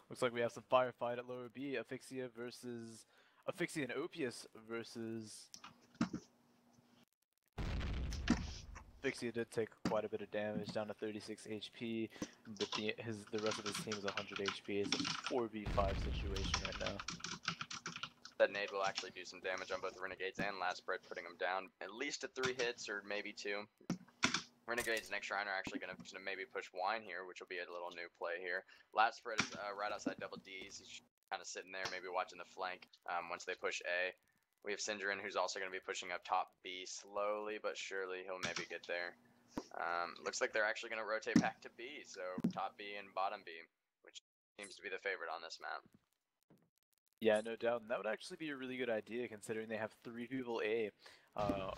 Looks like we have some firefight at lower B. Asphyxia and Opius versus. Asphyxia did take quite a bit of damage, down to 36 HP, but the rest of his team is 100 HP. It's a 4v5 situation right now. That nade will actually do some damage on both the Renegades and Last Spread, putting them down at least to 3 hits or maybe 2. Renegades next round are actually going to maybe push Wine here, which will be a little new play here. Last Spread is right outside double D's. He's kind of sitting there, maybe watching the flank once they push A. We have Syndrin, who's also going to be pushing up top B slowly, but surely he'll maybe get there. Looks like they're actually going to rotate back to B, so top B and bottom B, which seems to be the favorite on this map. Yeah, no doubt, and that would actually be a really good idea considering they have 3 people A.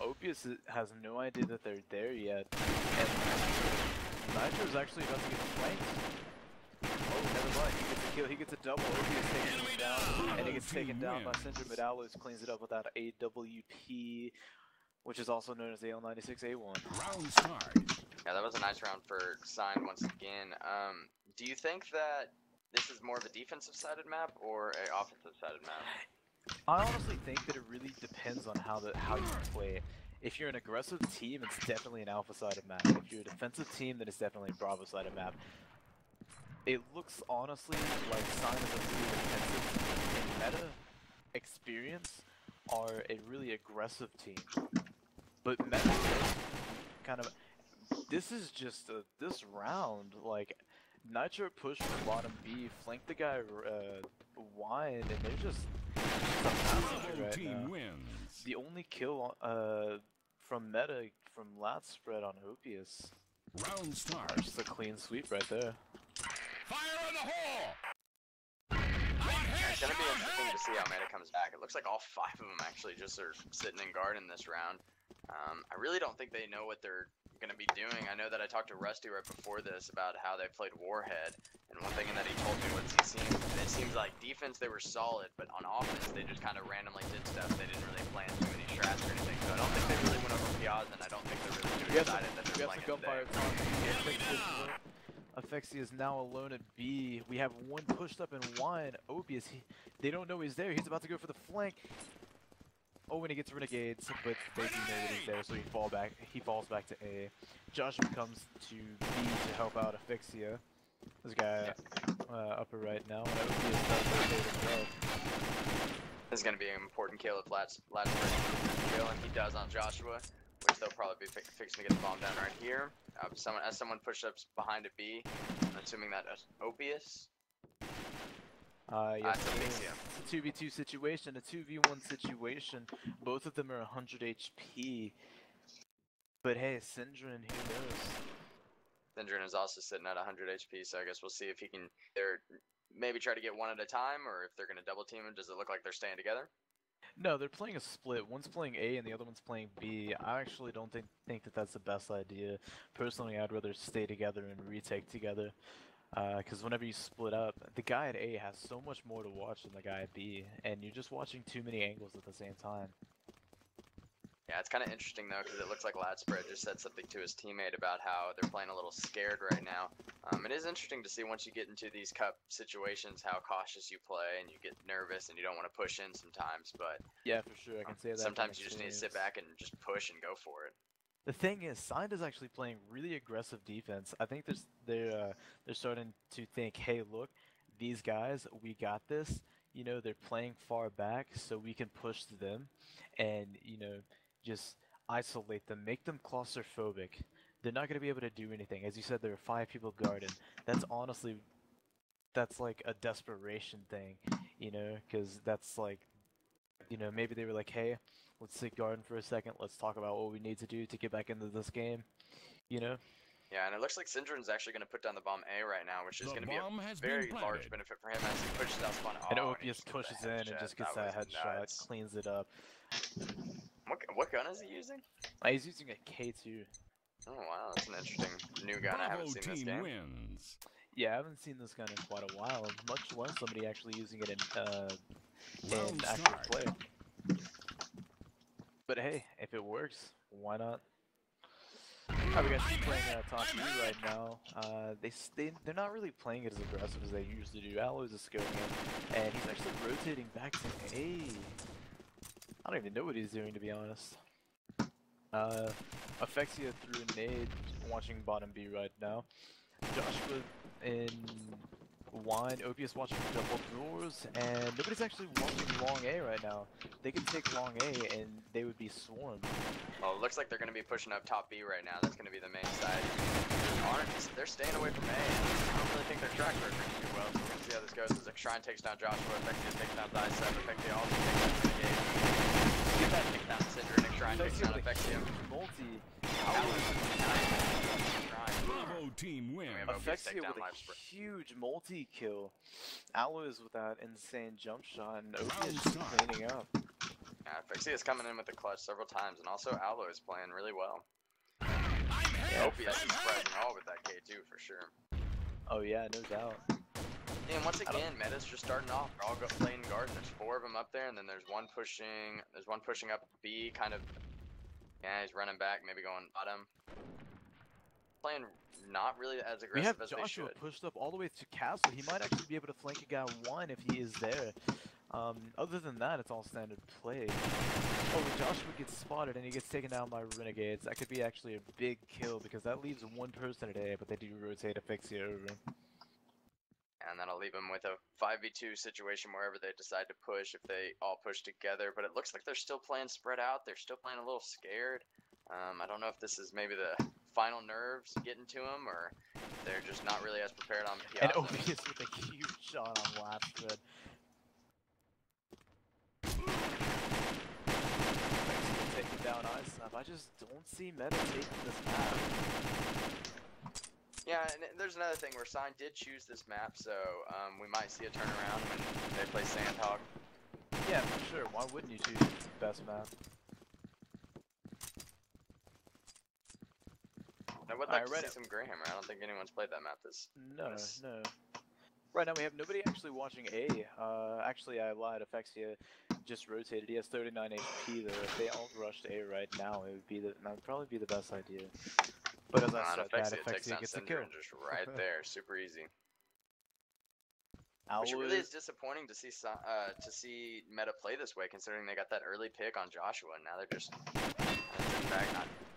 Opius has no idea that they're there yet, and Nitro's actually about to get flanked. Oh, never mind, he gets a kill, he gets a double, Opius taking him down, and he gets taken down by Syndrin, but Alos cleans it up without AWP, which is also known as the L96A1. Round start. Yeah, that was a nice round for Sign once again. Do you think that this is more of a defensive-sided map or an offensive-sided map? I honestly think that it really depends on how you play. If you're an aggressive team, it's definitely an alpha-sided map. If you're a defensive team, then it's definitely a bravo-sided map. It looks honestly like Sign is a really defensive and meta experience are a really aggressive team. But meta kind of this is just this round, like Nitro pushed from bottom B, flanked the guy Wine, and they're just right now. Wins. The only kill from meta from Last Spread on Opius. Round start. Just a clean sweep right there. Fire in the hole! It's going to be interesting to see how meta comes back. It looks like all 5 of them actually just are sitting in guard in this round. I really don't think they know what they're going to be doing. I know that I talked to Rusty right before this about how they played Warhead, and one thing that he told me was it seems like defense they were solid, but on offense they just kind of randomly did stuff. They didn't really plan too many strats or anything, so I don't think they really went over Piazza, and I don't think they're really too excited that they're playing it today. Asphyxia is now alone at B. We have one pushed up in Wine. Opius, they don't know he's there. He's about to go for the flank. Oh, and he gets Renegades, but they do know that he's there, so he falls back to A. Joshua comes to B to help out Asphyxia. This guy upper right now, and Opius does rotate as well. This is going to be an important kill if last kill, and he does on Joshua, which they'll probably be fixing to get the bomb down right here. As someone push-ups behind a B, I'm assuming that Opius. Yes, Asphyxia. it's a 2v2 situation, a 2v1 situation. Both of them are 100 HP. But hey, Syndrin, who knows? Syndrin is also sitting at 100 HP, so I guess we'll see if he can either maybe try to get one at a time, or if they're going to double team him. Does it look like they're staying together? No, they're playing a split. One's playing A and the other one's playing B. I actually don't think that that's the best idea. Personally, I'd rather stay together and retake together. Because whenever you split up, the guy at A has so much more to watch than the guy at B, and you're just watching too many angles at the same time. Yeah, it's kind of interesting though, because it looks like Ladspread just said something to his teammate about how they're playing a little scared right now. It is interesting to see once you get into these cup situations how cautious you play, and you get nervous and you don't want to push in sometimes. But yeah, for sure, I can say that. Sometimes you just need to sit back and just push and go for it. The thing is, Signed is actually playing really aggressive defense. I think they're starting to think, hey, look, these guys, we got this. You know, they're playing far back, so we can push to them, and just isolate them, make them claustrophobic. They're not going to be able to do anything. As you said, there are 5 people guarded. That's like a desperation thing, because that's like, maybe they were like, hey, let's sit garden for a second. Let's talk about what we need to do to get back into this game, Yeah, and it looks like Syndrin's actually going to put down the bomb A right now, which is going to be a very large benefit for him as he pushes out spawn. And Opius pushes in and just gets that headshot, cleans it up. What gun is he using? He's using a K2. Oh wow, that's an interesting new gun. I haven't seen this game. Wins. Yeah, I haven't seen this gun in quite a while, much less somebody actually using it in actual play. But hey, if it works, why not? we got you playing top B right now. They're not really playing it as aggressive as they usually do. Aloes is scoping in, and he's actually rotating back to A. I don't even know what he's doing, to be honest. Affexia threw a nade, watching bottom B right now. Joshua in wine, Opius watching double doors, and nobody's actually watching long A right now. They could take long A and they would be swarmed. Well, it looks like they're going to be pushing up top B right now. That's going to be the main side. They're staying away from A. I don't really think their track record is too well, so we're going to see how this goes. As Shrine takes down Joshua, Affexia takes down Dicep, Affexia also takes down Renegade. Get that take down Cinder, Shrine takes down Affexia. Multi. Bravo team win. Affexia with a huge multi-kill. Aloes with that insane jump shot, and Opius just cleaning up. Yeah, Affexia is coming in with the clutch several times, and also Aloe is playing really well. Yeah, Opius is surprising all with that K2 for sure. Oh yeah, no doubt. And once again, meTa's just starting off. They're all playing guard, and there's 4 of them up there, and then there's one pushing. There's one pushing up B, kind of. Yeah, he's running back, maybe going bottom. Playing not really as aggressive as they should. We have Joshua pushed up all the way to Castle. He might actually be able to flank a guy one if he is there. Other than that, it's all standard play. Oh, but Joshua gets spotted and he gets taken down by Renegades. That could be actually a big kill because that leaves one person at A, but they do rotate Affexia over. And that'll leave them with a 5v2 situation wherever they decide to push, if they all push together. But it looks like they're still playing spread out. They're still playing a little scared. I don't know if this is maybe the final nerves getting to them, or they're just not really as prepared on Piazza. And Opius with a huge shot on last thread. Taking down Ice. I just don't see meTa taking this map. Yeah, and there's another thing where Sign did choose this map, so we might see a turnaround when they play Sandhog. Yeah, for sure. Why wouldn't you choose the best map? I would like to see some Greyhammer. I don't think anyone's played that map this. No. Right now we have nobody actually watching A. Actually, I lied. Affexia just rotated. He has 39 HP though. If they all rushed A right now, it would probably be the best idea. But as I said, Affexia gets a kill. Just right there, super easy. Which Aloes, really is disappointing to see meTa play this way, considering they got that early pick on Joshua, and now they're just sitting back,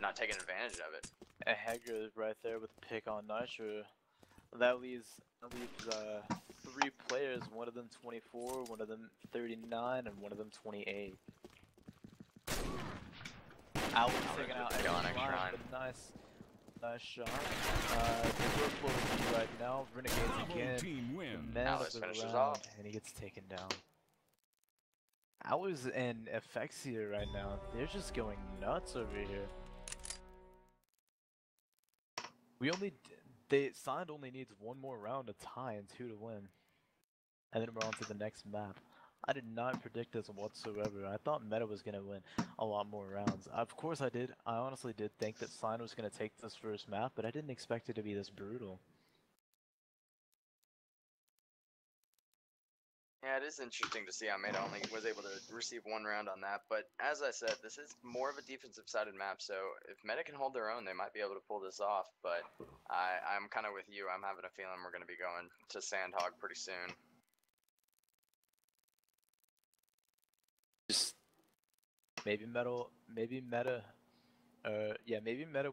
not taking advantage of it. a Hegra right there with a pick on Nitro. That leaves 3 players. One of them 24, one of them 39, and one of them 28. Aloes taking out Shrine. Nice shot. They're both right now. Renegades again. Aloes finishes off. And he gets taken down. Aloes and Affexia right now, they're just going nuts over here. Signed only needs 1 more round to tie and 2 to win. And then we're on to the next map. I did not predict this whatsoever. I thought meTa was going to win a lot more rounds. Of course I did. I honestly did think that Sign was going to take this first map, but I didn't expect it to be this brutal. Yeah, it is interesting to see how meTa only was able to receive 1 round on that, but as I said, this is more of a defensive-sided map, so if meTa can hold their own, they might be able to pull this off, but I'm kind of with you. I'm having a feeling we're going to be going to Sandhog pretty soon. Just maybe meTa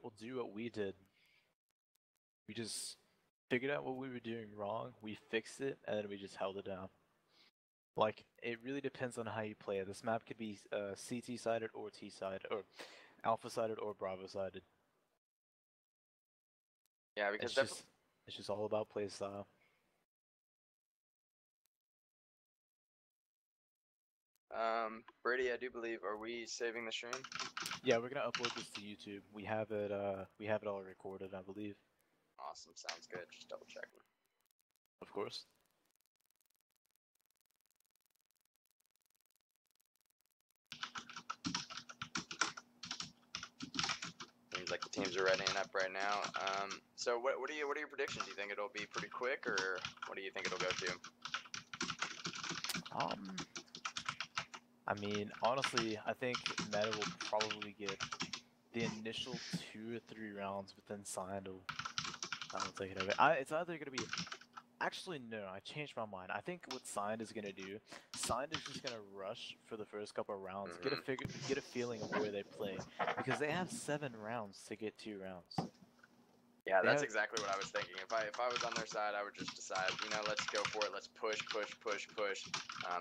will do what we did. We just figured out what we were doing wrong, we fixed it, and then we just held it down. Like, it really depends on how you play it. This map could be CT-sided or T-sided, or Alpha-sided or Bravo-sided. Yeah, because it's just all about play style. Brady, I do believe, are we saving the stream? Yeah, we're gonna upload this to YouTube. We have it all recorded, I believe. Awesome, sounds good. Just double checking. Of course. Seems like the teams are readying up right now. So what are your predictions? Do you think it'll be pretty quick, or what do you think it'll go to? I mean, honestly, I think meTa will probably get the initial 2 or 3 rounds, but then Signed will take it over. It's either gonna be. Actually, no, I changed my mind. I think what Signed is gonna do, Signed is just gonna rush for the first couple of rounds, get a feeling of where they play, because they have 7 rounds to get 2 rounds. Yeah, that's exactly what I was thinking. If I was on their side, I would just decide, you know, let's go for it. Let's push.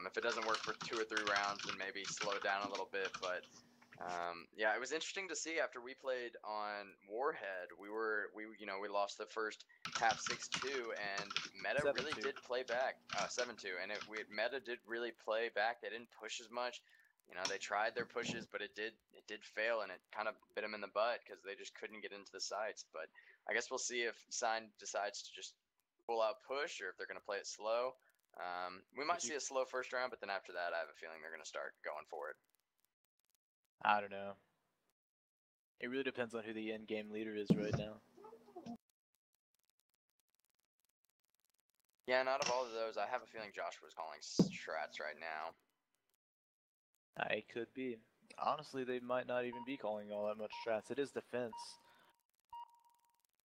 If it doesn't work for 2 or 3 rounds, then maybe slow it down a little bit. But yeah, it was interesting to see after we played on Warhead. We lost the first half 6-2, and meTa really did play back 7-2, and meTa did really play back. They didn't push as much. You know, they tried their pushes, but it did fail, and it kind of bit them in the butt because they just couldn't get into the sites. But I guess we'll see if Sign decides to just full out push or if they're going to play it slow. We might see a slow first round, but then after that, I have a feeling they're going to start going for it. I don't know. It really depends on who the end game leader is right now. Yeah, and out of all of those, I have a feeling Joshua's calling strats right now. It could be. Honestly, they might not even be calling all that much strats. It is defense.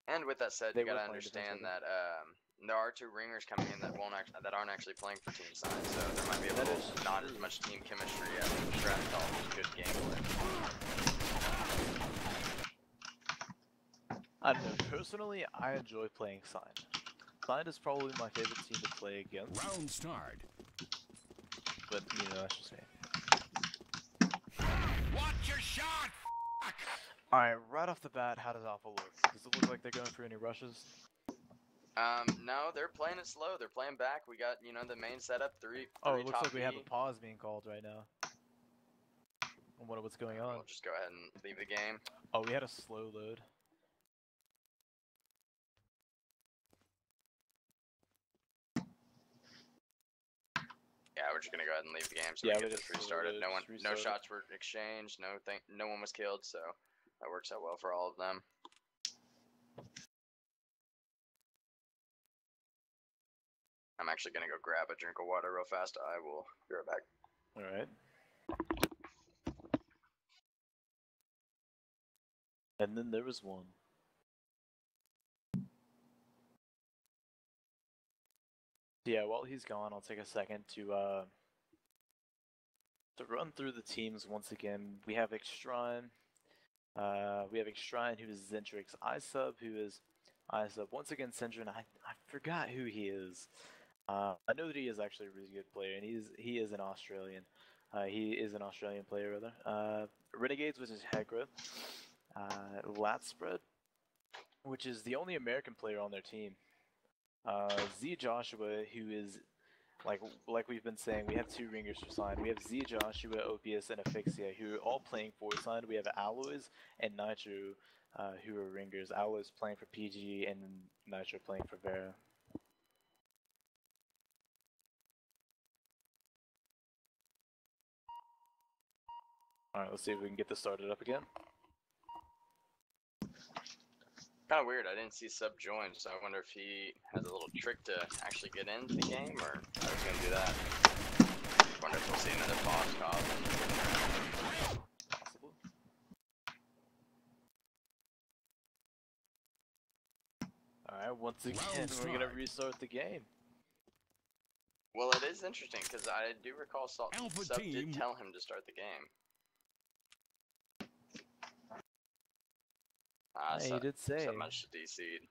And with that said, you gotta understand that there are 2 ringers coming in that aren't actually playing for team side, so there might be a little not as much team chemistry as strat call is good gameplay. I don't know. Personally, I enjoy playing Signed. Signed is probably my favorite team to play against. Round start. But you know, that's just me. Watch your shot. Alright, right off the bat, how does Alpha look? Does it look like they're going for any rushes? No, they're playing it slow. They're playing back. We got, you know, the main setup, 3 Oh, it looks top like we have B. a pause being called right now. I wonder what's going on. We'll just go ahead and leave the game. Oh, we had a slow load. Yeah, we're just gonna go ahead and leave the game so we get this restarted. No shots were exchanged. No one was killed, so that works out well for all of them. I'm actually gonna go grab a drink of water real fast. I will be right back. All right. And then there was one. Yeah, while he's gone, I'll take a second to run through the teams once again. We have Extrine. We have Extrine, who is Zentrix. Isub, who is Isub. Once again, Syndron. I forgot who he is. I know that he is actually a really good player, and he is an Australian. He is an Australian player, rather. Renegades, which is Hegra. Latspread, which is the only American player on their team. Z Joshua, who is like we've been saying, we have 2 ringers for Signed. We have Z Joshua, Opius, and Aphixia, who are all playing for Signed. We have Alloys and Nitro, who are ringers. Alloys playing for PG, and Nitro playing for Vera. Alright, let's see if we can get this started up again. Kind of weird. I didn't see sub join, so I wonder if he has a little trick to actually get into the game, or how he's gonna do that. Wonder if we'll see another boss call. Possible. Alright, once again, we're gonna restart the game. Well, it is interesting because I do recall Sub did tell him to start the game. Yeah, he did say. So much to DC'd.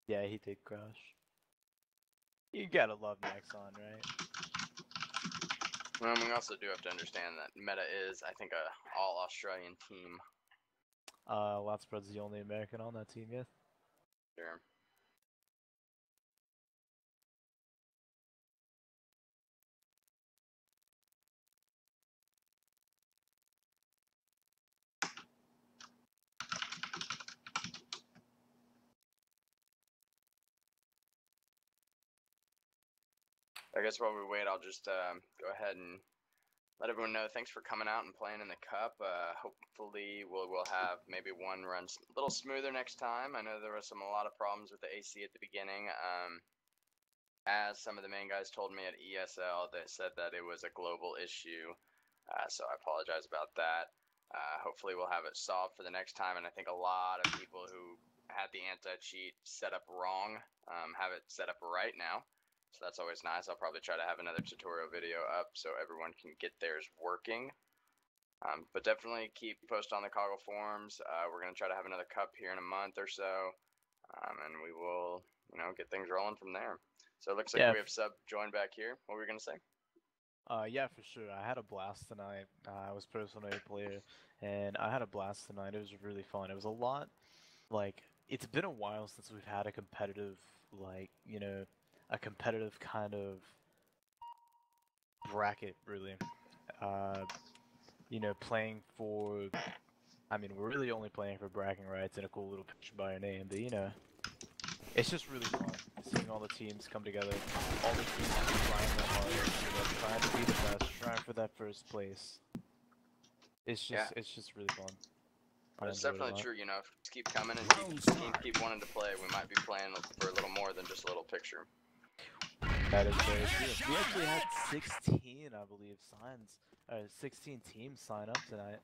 Yeah, he did crush. You gotta love Nexon, right? Well, we also do have to understand that meTa is, I think, a all-Australian team. Latspread's the only American on that team, yes? Sure. I guess while we wait, I'll just go ahead and let everyone know thanks for coming out and playing in the cup. Hopefully we'll have maybe one run a little smoother next time. I know there was a lot of problems with the AC at the beginning. As some of the main guys told me at ESL, they said that it was a global issue. So I apologize about that. Hopefully we'll have it solved for the next time, and I think a lot of people who had the anti-cheat set up wrong have it set up right now. So that's always nice. I'll probably try to have another tutorial video up so everyone can get theirs working. But definitely keep posted on the Coggle forums. We're going to try to have another cup here in a month or so, and we will, get things rolling from there. So it looks like we have Sub joined back here. What were you going to say? Yeah, for sure. I had a blast tonight. I was personally a player, and I had a blast tonight. It was really fun. It was a lot, it's been a while since we've had a competitive, a competitive kind of bracket, really. Playing for, we're really only playing for bragging rights and a cool little picture by our name, but it's just really fun seeing all the teams come together, all the teams trying their hardest, trying to be the best, trying for that first place. It's just really fun. But it's definitely true, just keep coming and keep wanting to play. We might be playing for a little more than just a little picture. That is very true. We actually had 16, I believe, 16 teams sign up tonight.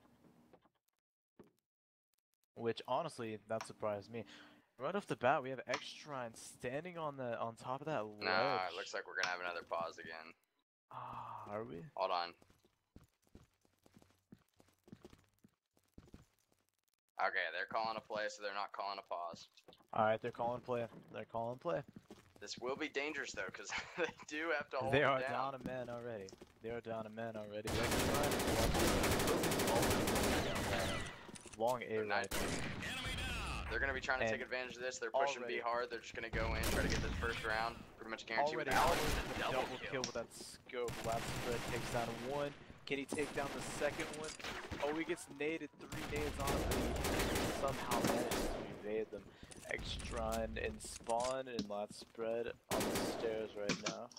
Which, honestly, that surprised me. Right off the bat, we have Xshrine standing on top of that ledge. Nah, it looks like we're gonna have another pause again. Ah, are we? Hold on. Okay, they're calling a play, so they're not calling a pause. Alright, they're calling play. They're calling play. This will be dangerous, though, because they do have to hold They it are down. down a man already. They are down a man already. Long A right. They're going to be trying to take advantage of this. They're pushing B hard. They're just going to go in, try to get this first round. Pretty much guaranteed with Alex with a double kill with that scope. Last spread takes down one. Can he take down the second one? Oh, he gets naded. 3 nades on him. He somehow manages to evade them. Xshrine in spawn and last spread on the stairs right now.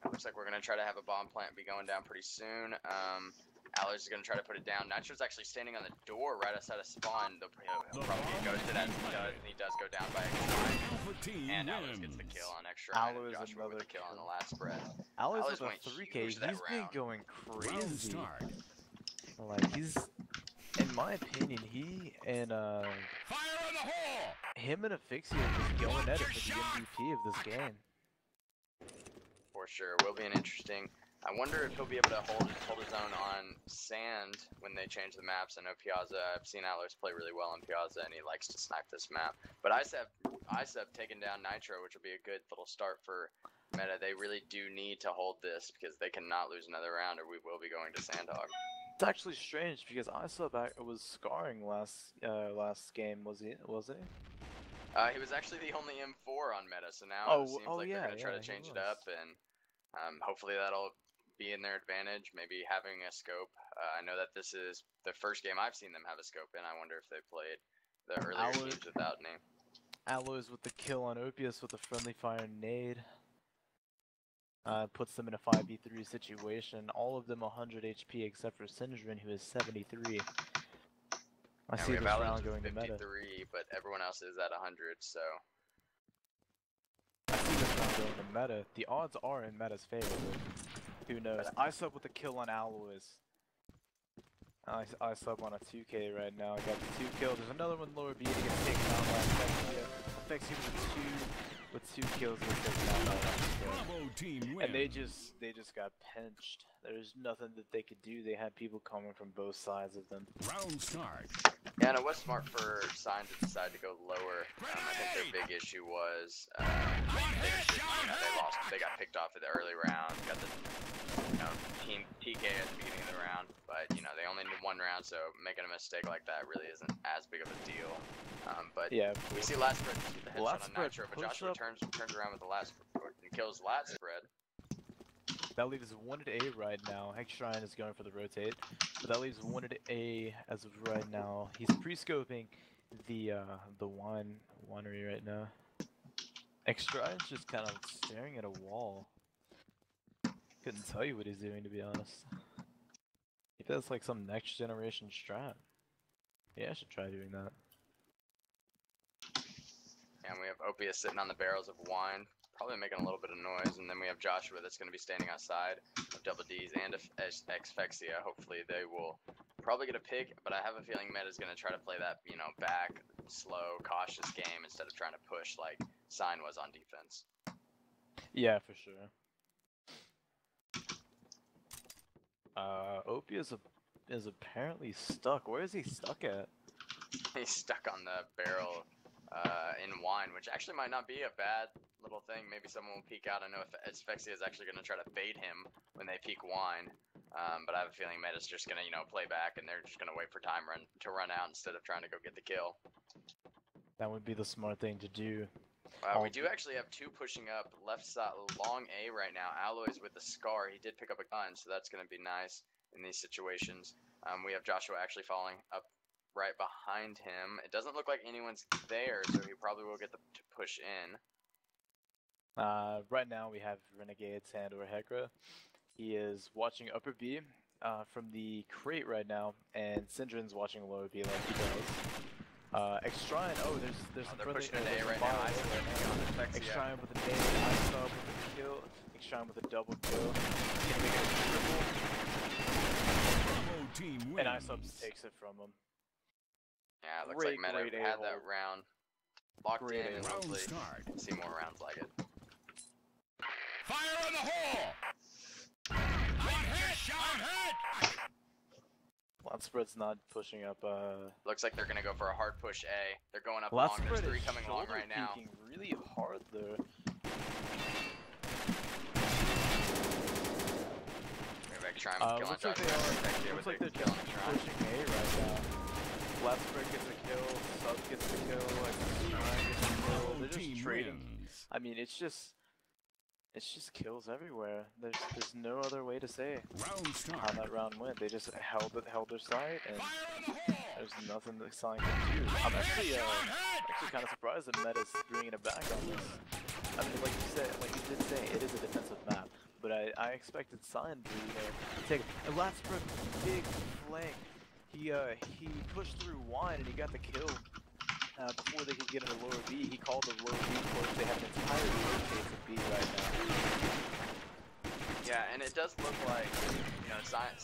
It looks like we're going to try to have a bomb plant be going down pretty soon. Alex is going to try to put it down. Nitro's actually standing on the door right outside of spawn. He'll probably go to that, and he does go down by Xshrine. And Alex gets the kill on Xshrine, and Joshua with the kill on the last spread. Alex with a 3K, he's been going crazy. He's, in my opinion, he and Fire in the hole! Him and Afixia are just going at it for the MVP of this game. For sure, will be an interesting. I wonder if he'll be able to hold his own on sand when they change the maps. I know Piazza, I've seen Alex play really well on Piazza, and he likes to snipe this map. But ISEP taking down Nitro, which will be a good little start for meTa. They really do need to hold this because they cannot lose another round, or we will be going to Sandhog. It's actually strange because ISEP was scarring last game, wasn't he? He was actually the only M4 on meTa, so now it seems like they're going to try to change it up, and hopefully that'll be in their advantage, maybe having a scope. I know that this is the first game I've seen them have a scope in. I wonder if they played the earlier games without any. Alloys with the kill on Opius with a friendly fire nade. Puts them in a 5v3 situation. All of them 100 HP except for Syndrome, who is 73. I see this round going to meTa. 53, but everyone else is at 100, so. I see this round going to meTa. The odds are in meTa's favor. Who knows? I sub with the kill on Alloys. I sub on a 2K right now. I got the 2 kills. There's another one lower B to get taken out by Afixia with 2 kills. And they just got pinched. There's nothing that they could do. They had people coming from both sides of them. Round start. Yeah, and it was smart for Sign to decide to go lower. I think their big issue was they got picked off in the early round. Got the team TK at the beginning of the round, but they only need 1 round, so making a mistake like that really isn't as big of a deal. But yeah, we see last spread the headshot on Nitro, but Joshua turns around with the last and kills last spread. That leaves 1 at A right now. Xshrine is going for the rotate, but that leaves 1 at A as of right now. He's pre-scoping the winery right now. Xshrine's just kind of staring at a wall. Couldn't tell you what he's doing, to be honest. If that's like some next generation strat. Yeah, I should try doing that. And we have Opius sitting on the barrels of wine, probably making a little bit of noise, and then we have Joshua that's going to be standing outside of Double D's and Xfexia. Hopefully they will Probably gonna pick, but I have a feeling meTa's gonna try to play that, you know, back, slow, cautious game instead of trying to push like Sign was on defense. Yeah, for sure. Opie is apparently stuck. Where is he stuck at? He's stuck on the barrel in wine, which actually might not be a bad little thing. Maybe someone will peek out. I know if Asphyxia is actually going to try to bait him when they peek wine, but I have a feeling meTa's just going to, you know, play back, and they're just going to wait for time to run out instead of trying to go get the kill. That would be the smart thing to do. We do actually have two pushing up left side, long A right now. Alloy's with the Scar. He did pick up a gun, so that's going to be nice in these situations. We have Joshua actually falling up right behind him. It doesn't look like anyone's there, so he probably will get to push in. Right now we have Renegade's hand over Hekra. He is watching upper B from the crate right now, and Syndren's watching lower B like he does. Extrine, there's they're pushing an A right now. Extrine with a nade, ISub with a kill, Extrine with a double kill. Can make it a triple. And ISub takes it from him. Yeah, it looks like meTa had that round locked in, and hopefully see more rounds like it. Fire in the hole! One hit! Shot hit! Latspread's not pushing up. Looks like they're gonna go for a hard push A. They're going up long. There's three coming long right now. Peeking really hard there. Looks like they're just pushing A right now. Latspread gets a kill, Sub gets the kill, like Shrine gets a kill. They're just trading. I mean, it's just kills everywhere. There's no other way to say how that round went. They just held their side, and there's nothing that Sign can do. I'm actually kind of surprised that meTa's bringing it back on this. I mean, like you did say, it is a defensive map, but I expected Sign to, you know, take it. And Latspread, big flank. He pushed through wine and he got the kill. Before they could get into lower B, he called the lower B course. They have an entirely rotate to B right now. Yeah, and it does look like, you know, Sign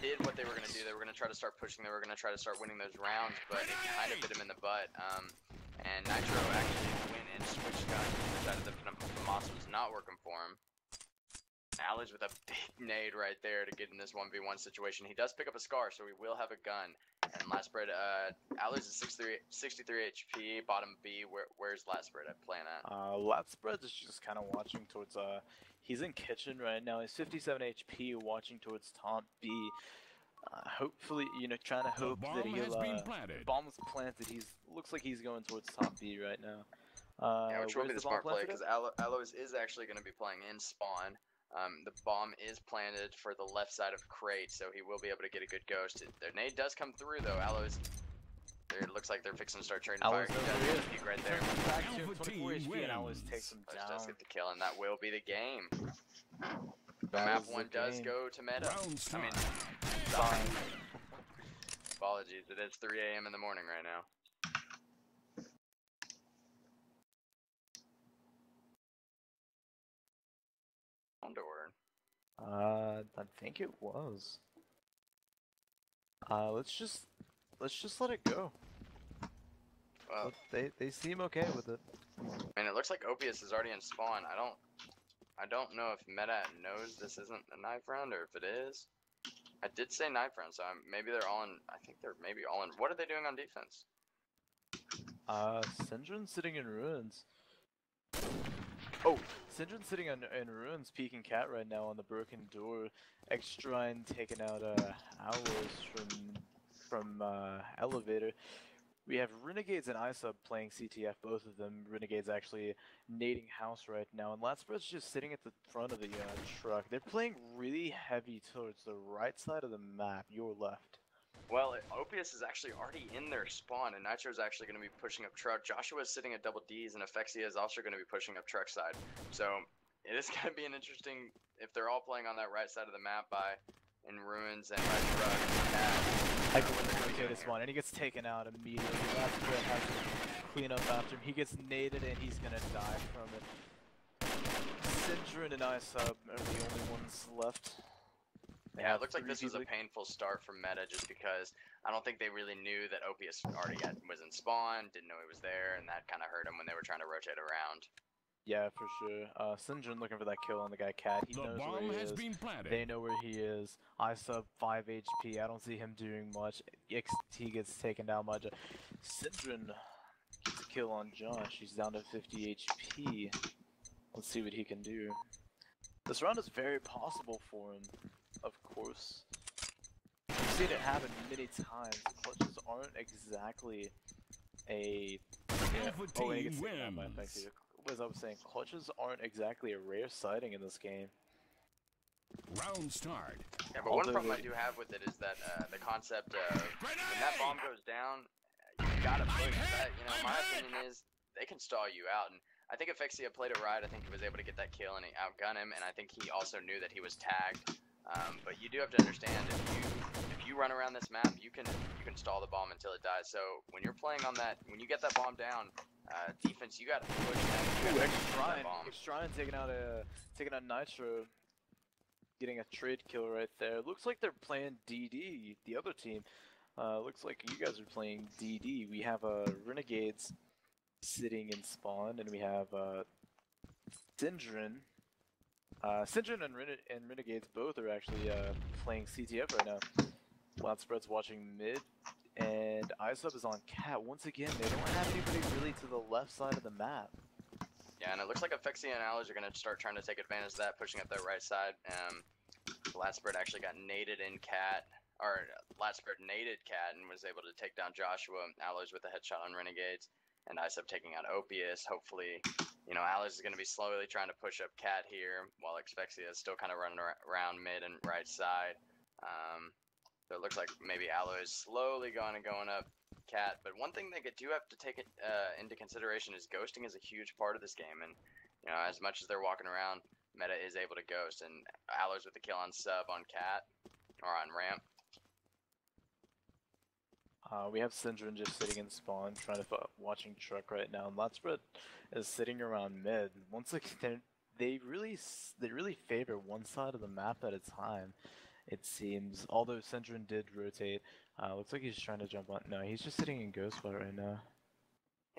did what they were going to do. They were going to try to start pushing. They were going to try to start winning those rounds, but it kind of bit him in the butt. And Nitro actually went and switched guns and decided that the Moss was not working for him. Alloy's with a big nade right there to get in this 1v1 situation. He does pick up a Scar, so he will have a gun. And Latspread, Alloy's at 63 HP, bottom B. Where's Latspread playing at? Latspread is just kind of watching towards, he's in kitchen right now. He's 57 HP, watching towards top B. Hopefully, you know, trying to hope that he'll, bomb was planted. Looks like he's going towards top B right now. Yeah, which will be the smart play, because Alloy's is actually going to be playing in spawn. The bomb is planted for the left side of crate, so he will be able to get a good ghost. Their nade does come through, though. Alloy's, it looks like they're fixing to start trading fire. He does peek right there. Back to 24 HP, and Alloy's takes him down. Does get the kill, and that will be the game. Map 1 does go to meTa. I mean, Sign. Apologies, it is 3 AM in the morning right now. I think it was. Let's just let it go. Well, they seem okay with it. I mean, it looks like Opius is already in spawn. I don't know if meTa knows this isn't a knife round, or if it is. I did say knife round, so maybe they're all in. I think they're maybe all in. What are they doing on defense? Syndren's sitting in ruins. Oh, Syndren's sitting in ruins, peeking cat right now on the broken door. Extrine taking out Owls from elevator. We have Renegades and ISub playing CTF, both of them. Renegades actually nading house right now, and Latspread's just sitting at the front of the truck. They're playing really heavy towards the right side of the map, your left. Well, Opius is actually already in their spawn, and Nitro's actually going to be pushing up truck. Joshua is sitting at double D's, and Asphyxia is also going to be pushing up truck side. So it is going to be an interesting, if they're all playing on that right side of the map in ruins and by truck. I go in the rotated spawn, and he gets taken out immediately. Latspread has to clean up after him. He gets naded, and he's going to die from it. Syndren and ISub are the only ones left. Yeah, it looks like this was a painful start for meTa just because I don't think they really knew that Opius already was in spawn, didn't know he was there, and that kind of hurt him when they were trying to rotate around. Yeah, for sure. Sinjin looking for that kill on the guy Cat. He knows where he is. They know where he is. I sub 5 HP. I don't see him doing much. XT gets taken down by Josh. Sinjin gets a kill on Josh. He's down to 50 HP. Let's see what he can do. This round is very possible for him, of course. We've seen it happen many times. Clutches aren't exactly a... As I was saying, clutches aren't exactly a rare sighting in this game. Round start. Yeah, but one problem I do have with it is that the concept of when that bomb goes down, you gotta push that. You know, my opinion is they can stall you out, and I think Afexia played it right. I think he was able to get that kill and he outgun him, and I think he also knew that he was tagged. But you do have to understand if you run around this map, you can stall the bomb until it dies. So when you're playing on that, when you get that bomb down, defense, you got to push that. Xtrine taking out Nitro, getting a trade kill right there. Looks like they're playing DD. The other team, looks like you guys are playing DD. We have Renegades sitting in spawn, and we have Syndrin. Syndrin and Renegades both are actually playing CTF right now. Loudspread's watching mid. And ISUB is on Cat. Once again, they don't have anybody really to the left side of the map. Yeah, and it looks like Afexia and Allies are going to start trying to take advantage of that, pushing up that right side. Loudspread actually got naded in Cat, or Loudspread naded Cat and was able to take down Joshua. Allies with a headshot on Renegades, and ISUB taking out Opius. Hopefully, you know, Allies is going to be slowly trying to push up Cat here, while Afexia is still kind of running around mid and right side. So it looks like maybe Alloy is slowly going up Cat, but one thing they do have to take into consideration is ghosting is a huge part of this game, and you know, as much as they're walking around, meTa is able to ghost, and Alloy's with the kill on sub on Cat, or on ramp. We have Syndrin just sitting in spawn, trying to watching truck right now, and Loudspread is sitting around mid. Once again, they really favor one side of the map at a time. It seems, although Syndrin did rotate, looks like he's trying to jump on. No, he's just sitting in ghost spot right now.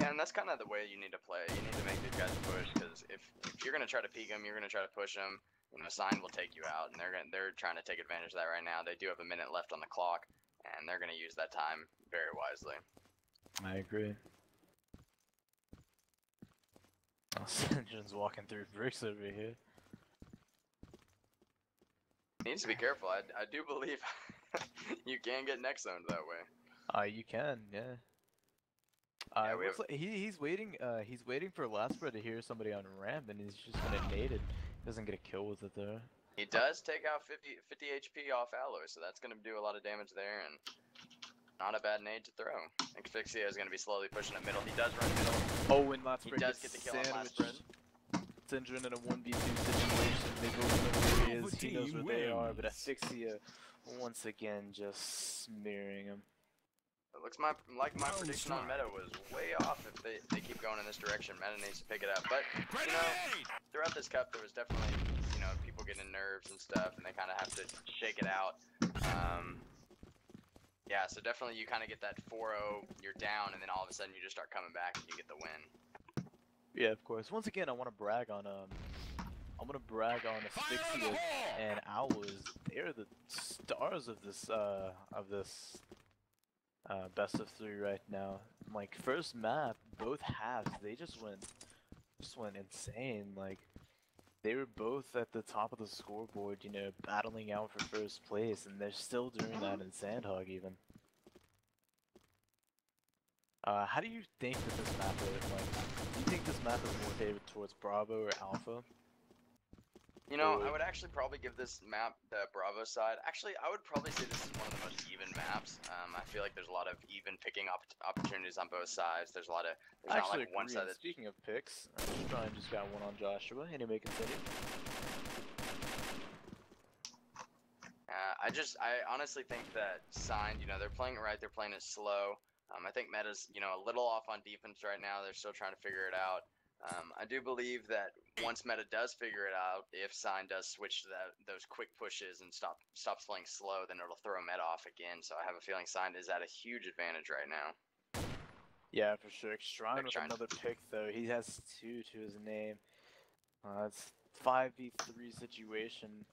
Yeah, and that's kind of the way you need to play. You need to make these guys push, because if you're gonna try to peek them, you're gonna try to push them. You know, Sign will take you out, and they're trying to take advantage of that right now. They do have a minute left on the clock, and they're gonna use that time very wisely. I agree. Oh, Syndrin's walking through bricks over here. Needs to be careful. I do believe you can get next zoned that way. You can, yeah. He's waiting. He's waiting for Loudspread to hear somebody on ramp, and he's just gonna nade it. Doesn't get a kill with it though. He does take out 50 HP off Alloy, so that's gonna do a lot of damage there, and not a bad nade to throw. Xfixia is gonna be slowly pushing up middle. He does run middle. Oh, and Loudspread does get the kill on Loudspread. Syndrin in a 1v2 situation. They both know where he is. He knows where they are, but Afexia once again just smearing him. It looks like my prediction on meTa was way off. If they keep going in this direction, meTa needs to pick it up. But you know, throughout this cup, there was definitely, you know, people getting nerves and stuff, and they kind of have to shake it out. Yeah, so definitely you kind of get that 4-0, you're down, and then all of a sudden you just start coming back and you get the win. Yeah, of course. Once again, I want to brag on Asphyxia and Alloys. They're the stars of this best of 3 right now. Like, first map, both halves, they just went insane. Like, they were both at the top of the scoreboard, you know, battling out for first place, and they're still doing that in Sandhog even. How do you think that this map is, like, do you think this map is more favored towards Bravo or Alpha? You know, I would actually probably give this map the Bravo side. Actually, I would probably say this is one of the most even maps. I feel like there's a lot of even picking opportunities on both sides. There's a lot of, there's not like one side that... Speaking of picks, Xtrine just got one on Joshua. Anyway, continue. I honestly think that Signed, you know, they're playing it right, they're playing it slow. I think meTa's, you know, a little off on defense right now. They're still trying to figure it out. I do believe that once meta does figure it out, if Sign does switch to those quick pushes and stops playing slow, then it'll throw meta off again. So I have a feeling Sign is at a huge advantage right now. Yeah, for sure. Xtrine with Xtrine. another pick, though. He has 2 to his name. It's 5v3 situation.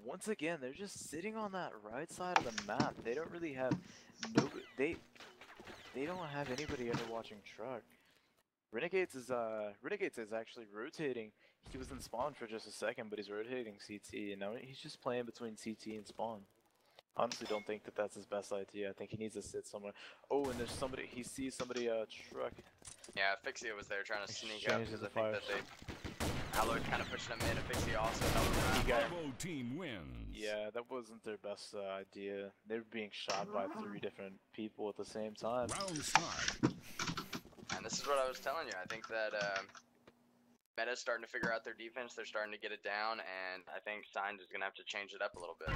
Once again, they're just sitting on that right side of the map. They don't really have they don't have anybody ever watching truck. Renegades is actually rotating. He was in spawn for just a second, but he's rotating CT, and now he's just playing between CT and spawn. Honestly, don't think that that's his best idea. I think he needs to sit somewhere. Oh, and there's somebody. He sees somebody truck. Yeah, Fixia was there trying to sneak up Exchanges because I the think that they Alloy's kind of pushing them in, and Fixia also helped them out. Bravo team wins. Yeah, that wasn't their best idea. They were being shot by 3 different people at the same time. Round start. And this is what I was telling you. I think that meta's starting to figure out their defense. They're starting to get it down, and I think Sign is going to have to change it up a little bit.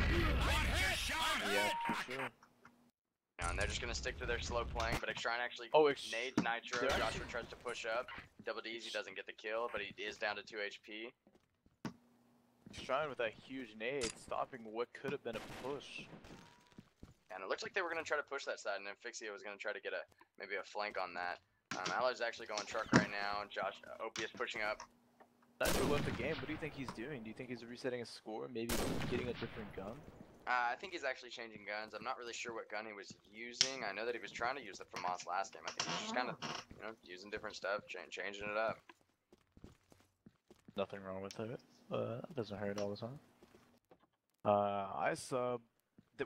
Yeah, for sure. And they're just going to stick to their slow playing, but Xtrine actually nades Nitro. Joshua tries to push up. Double D's, he doesn't get the kill, but he is down to 2 HP. Xtrine with that huge nade, stopping what could have been a push. And it looks like they were going to try to push that side, and then Fixia was going to try to get maybe a flank on that. Alloy's actually going truck right now, and OP is pushing up. Nitro left the game. What do you think he's doing? Do you think he's resetting his score? Maybe getting a different gun? I think he's actually changing guns. I'm not really sure what gun he was using. I know that he was trying to use the FAMAS last game. I think he's just kind of, using different stuff, changing it up. Nothing wrong with it. That doesn't hurt all the time. I sub.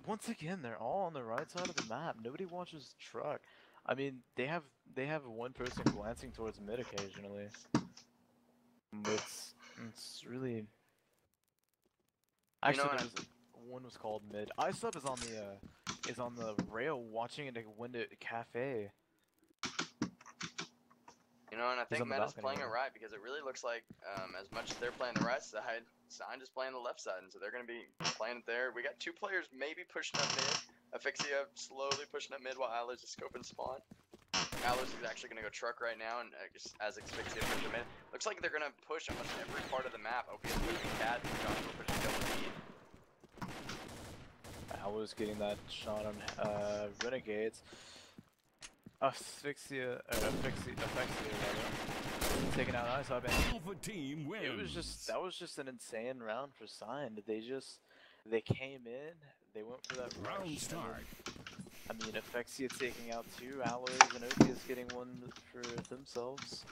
Once again, they're all on the right side of the map. Nobody watches truck. I mean, they have one person glancing towards mid occasionally. It's really. Actually, one was called mid. iSub is on the rail watching in a window cafe. And I think Meta's playing it right because it really looks like as much as they're playing the right side, Sign just playing the left side, and so they're going to be playing it there. We got 2 players maybe pushing up mid. Affixia slowly pushing up mid while Aloys is scoping spawn. Aloys is actually going to go truck right now, and as Affixia pushes him in. Looks like they're going to push almost every part of the map. OP is pushing Cat, and Joshua pushing Double D. Aloys getting that shot on Renegades. Affixia taking out iSub, and Alpha team wins. that was just an insane round for Sign. They came in, they went for that Round rush. start. I mean, Affixia taking out 2, Alloys and Opius getting 1 for themselves.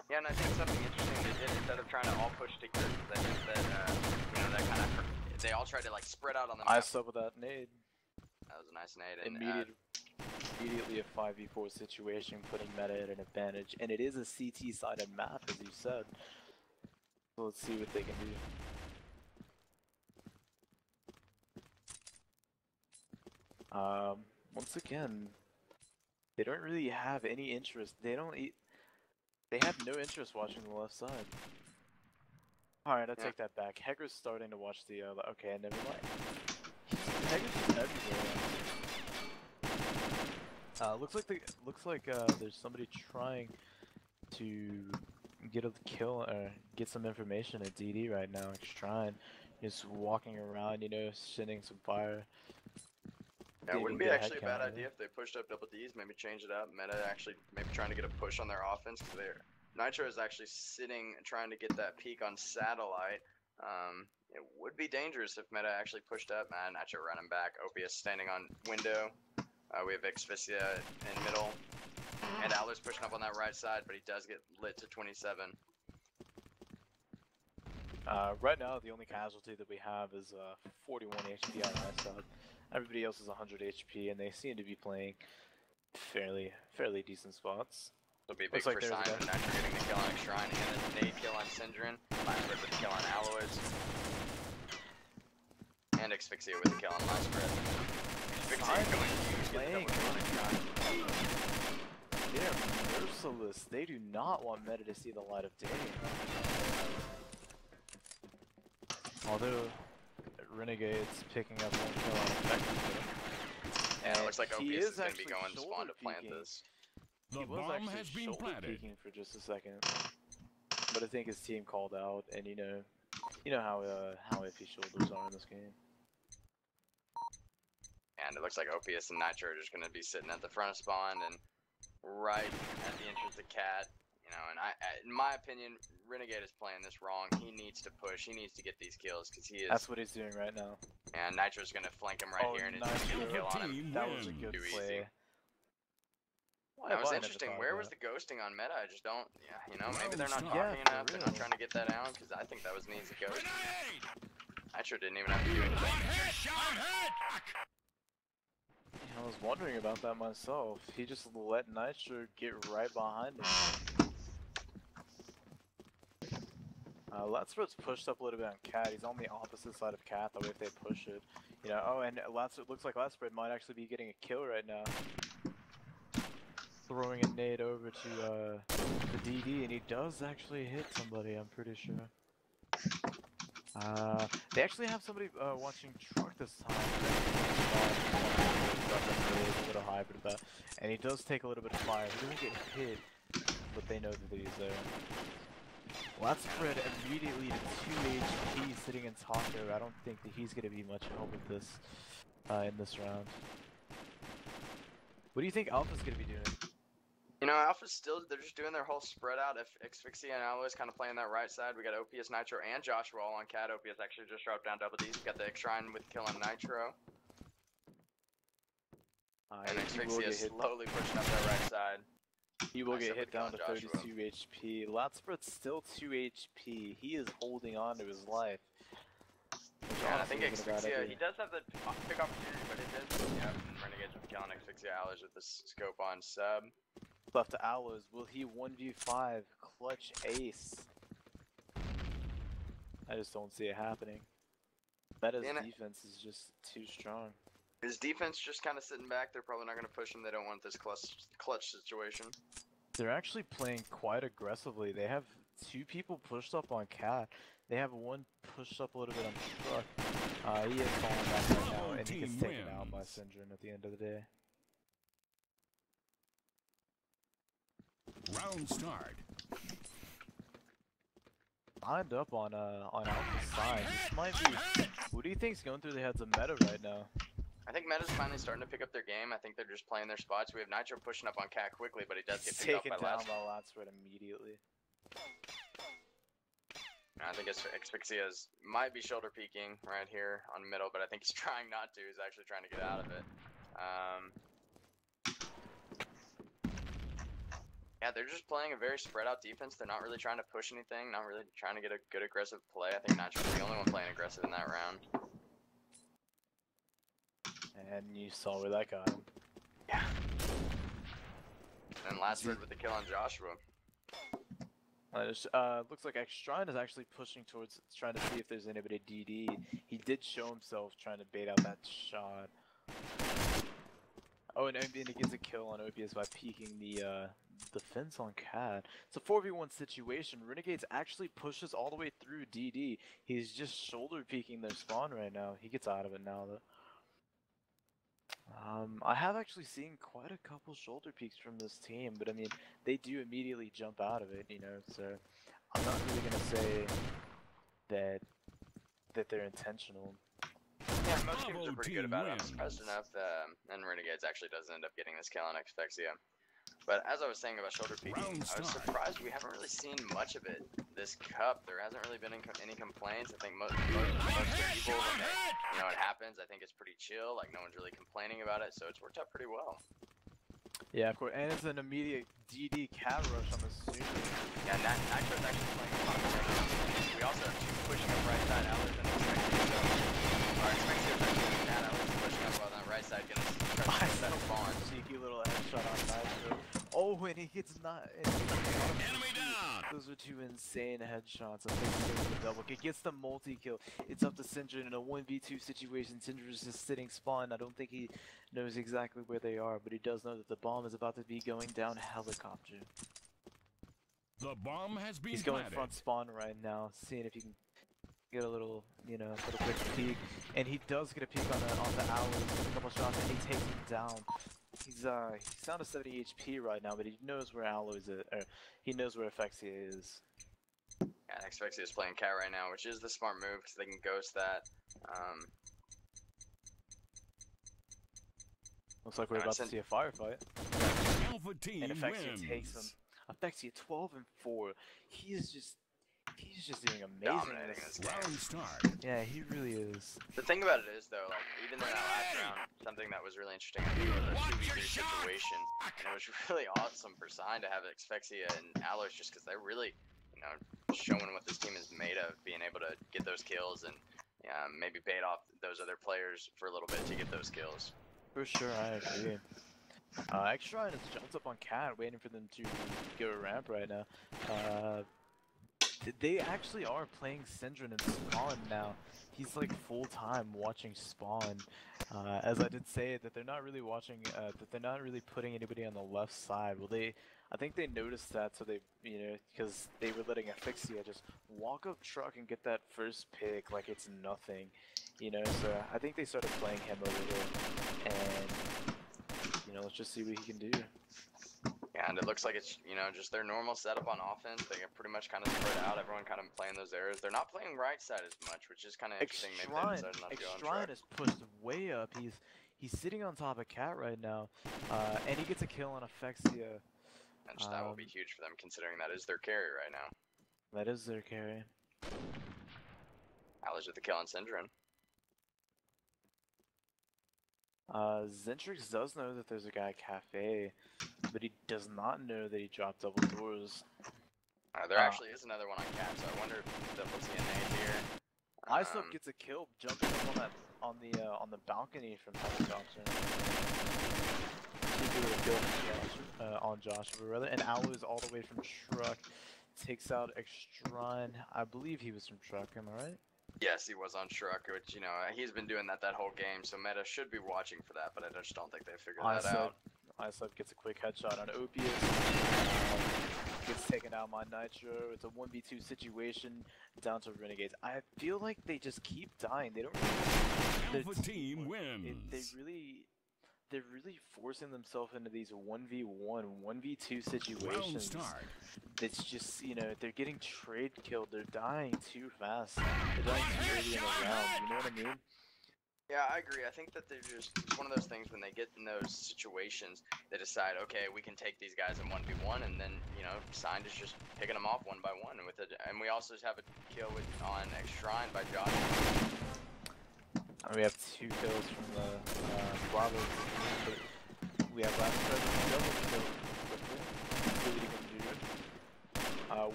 Yeah, and I think something interesting they did instead of trying to all push together, they all tried to spread out on the map. iSub with that nade. That was a nice nade. And, Immediately a 5v4 situation, putting meta at an advantage, and it is a CT-sided map, as you said. So let's see what they can do. Once again, they don't really have any interest. They have no interest watching the left side. Alright, I take that back. Heger's starting to watch the okay, never mind. Heger's just everywhere. Looks like there's somebody trying to get a kill or get some information at DD right now. Xtrine is walking around, sending some fire. Yeah, it wouldn't be actually a bad idea if they pushed up Double D's, maybe change it up. Meta actually maybe trying to get a push on their offense because Nitro is actually sitting and trying to get that peak on Satellite. It would be dangerous if Meta actually pushed up. Nitro running back. OPS standing on window. We have Xsplit in middle. And Alloy's pushing up on that right side, but he does get lit to 27. Right now, the only casualty that we have is 41 HP on my side. Everybody else is 100 HP, and they seem to be playing fairly decent spots. It'll be big for Sign, and after getting the kill on Xtrine, and a nade kill on Syndrin, last spread with the kill on Alloys, and Asphyxia with the kill on last spread. Asphyxia going huge, get the double kill on Xtrine. They're merciless. They do not want Meta to see the light of day. Although Renegade's picking up 1 kill on Affixia. And it looks like OPS is going to be actually going to spawn to plant peeking. this. The He was bomb actually has been shoulder planted. peeking for just a second, but I think his team called out, and you know how iffy shoulders are in this game. And it looks like OPS and Nitro are just going to be sitting at the front of spawn and right at the entrance of Cat. You know, and in my opinion, Renegade is playing this wrong. He needs to push. He needs to get these kills because he is. That's what he's doing right now. And Nitro's going to flank him right Oh, here and Nitro. it's going to kill on him. That was a good Too play. easy. That was interesting. Where was the ghosting on meTa? I just don't. Yeah, you know, maybe they're not talking enough. They're not trying to get that out because I think that was an easy ghost. Nitro didn't even have to do anything. I was wondering about that myself. He just let Nitro get right behind him. Latsford's pushed up a little bit on Cat. He's on the opposite side of Cat, that way if they push it. You know, oh, and Latsford looks like Latsford might actually be getting a kill right now. Throwing a nade over to the DD, and he does actually hit somebody, I'm pretty sure. They actually have somebody watching truck this time. A little hybrid about, and he does take a little bit of fire. He doesn't get hit, but they know that he's there. Well, that's spread immediately to 2 HP sitting in Taco. I don't think that he's going to be much help with this in this round. What do you think Alpha's going to be doing? You know, Alpha's still, they're just doing their whole spread out. If Asphyxia and Alloy's kind of playing that right side, we got OPS, Nitro, and Joshua all on Cat. OPS actually just dropped down double D's. We got the X-Shrine with kill on Nitro. And Asphyxia slowly pushing up that right side. He will get hit down to 32 HP. Latsford's still 2 HP. He is holding on to his life. Yeah, and I think Asphyxia, he does have the pick opportunity, but it does. Yeah, Renegade's with killing Asphyxia. Alloys with the scope on sub. Left to Alloys. Will he 1v5 clutch ace? I just don't see it happening. meTa's defense is just too strong. His defense just kind of sitting back. They're probably not going to push him. They don't want this clutch situation. They're actually playing quite aggressively. They have 2 people pushed up on Cat. They have 1 pushed up a little bit on Truck. He is falling back right now, and he gets taken out by Syndrome at the end of the day. Round start. Lined up on Alpha's side. This might be. What do you think's going through the heads of meTa right now? I think meTa's finally starting to pick up their game. I think they're just playing their spots. We have Nitro pushing up on Cat quickly, but he does get picked up by Latsford immediately. I think Asphyxia might be shoulder peeking right here on middle, but I think he's trying not to. He's actually trying to get out of it. Yeah, they're just playing a very spread out defense. They're not really trying to push anything, not really trying to get a good aggressive play. I think Nitro's the only one playing aggressive in that round. And you saw where that got him. Yeah. And Latsford with the kill on Joshua. Looks like X-Shrine is actually pushing towards trying to see if there's anybody DD. He did show himself trying to bait out that shot. Oh, and he gets a kill on OPS by peeking the fence on Cat. It's a 4v1 situation. Renegades actually pushes all the way through DD. He's just shoulder peeking their spawn right now. He gets out of it now though. I have actually seen quite a couple shoulder peeks from this team, but I mean, they do immediately jump out of it, you know, so I'm not really going to say that they're intentional. Yeah, most teams are pretty good about it. I'm surprised enough and Renegades actually does end up getting this kill on Asphyxia. But as I was saying about shoulder peeking, I was surprised we haven't really seen much of it this cup. There hasn't really been any complaints. I think most of the people, when it happens, I think it's pretty chill. Like, no one's really complaining about it, so it's worked out pretty well. Yeah, of course, and it's an immediate DD cat rush, I'm assuming. Yeah, Nitro's actually playing a lot of right. We also have 2 pushing up right side, Allers and Asphyxia, so our Asphyxia is actually Cat Allers pushing up on that right side, gonna try to set a spawn. Cheeky little headshot on Nitro. Oh, and he gets not. Enemy down. Those are 2 insane headshots. I think he gets the double kill. Gets the multi-kill. It's up to Syndrome in a 1v2 situation. Syndrome is just sitting spawn. I don't think he knows exactly where they are, but he does know that the bomb is about to be going down helicopter. The bomb has been He's going front spawn right now, seeing if he can get a little, little quick peek. And he does get a peek on the Owls with a couple shots, and he takes him down. He's down to 70 HP right now, but he knows where Aloy's is, or he knows where Effexia is. Yeah, xsplit is playing cat right now, which is the smart move because they can ghost that. Looks like we're about to see a firefight. Alpha team And Effexia wins. takes him. Effexia 12 and 4. He's just doing amazing. Dominating this game. Round start. Yeah, he really is. The thing about it is, though, like, even in that last round, something that was really interesting, I think, was a 2v3 situation, and it was really awesome for Sign to have Xspexia and Aloys just because they're really, you know, showing what this team is made of, being able to get those kills and maybe bait off those other players for a little bit to get those kills. For sure, I agree. Xshrine has jumped up on Cat, waiting for them to go ramp right now. They actually are playing Syndrome and Spawn now. He's like full-time watching Spawn. As I did say, that they're not really watching, that they're not really putting anybody on the left side. Well, I think they noticed that, so they, you know, because they were letting Effexia just walk up truck and get that first pick like it's nothing, you know. So I think they started playing him over here, and you know, let's just see what he can do. Yeah, and it looks like it's, you know, just their normal setup on offense. They get pretty much kind of spread out. Everyone kind of playing those areas. They're not playing right side as much, which is kind of interesting. Maybe they decided not to go on track. Xshrine is pushed way up. He's sitting on top of Cat right now, and he gets a kill on Effexia. And just that will be huge for them, considering that is their carry right now. That is their carry. Aloys with the kill on Syndrome. Zentrix does know that there's a guy at Cafe, but he does not know that he dropped double doors. There actually is another one on Cat, so I wonder if we'll see a nade here. Isop gets a kill jumping up on the balcony from Helicopter. He did a kill on Joshua rather, and Aloy's all the way from Truck takes out Xshrine. I believe he was from Truck. Am I right? Yes, he was on Shrek, which, you know, he's been doing that whole game, so meTa should be watching for that, but I just don't think they figured that out. Isop gets a quick headshot on Opius, gets taken out by Nitro. It's a 1v2 situation down to Renegades. I feel like they just keep dying. They don't really... Alpha team wins. They're really forcing themselves into these 1v1, 1v2 situations. It's just, you know, they're getting trade killed. They're dying too fast. They're dying too early in the round. You know what I mean? Yeah, I agree. I think that they're just, it's one of those things when they get in those situations, they decide, okay, we can take these guys in 1v1, and then, you know, Signed is just picking them off one by one. And we also have a kill on Xshrine by Josh. We have 2 kills from the Bravo. We have last double kill.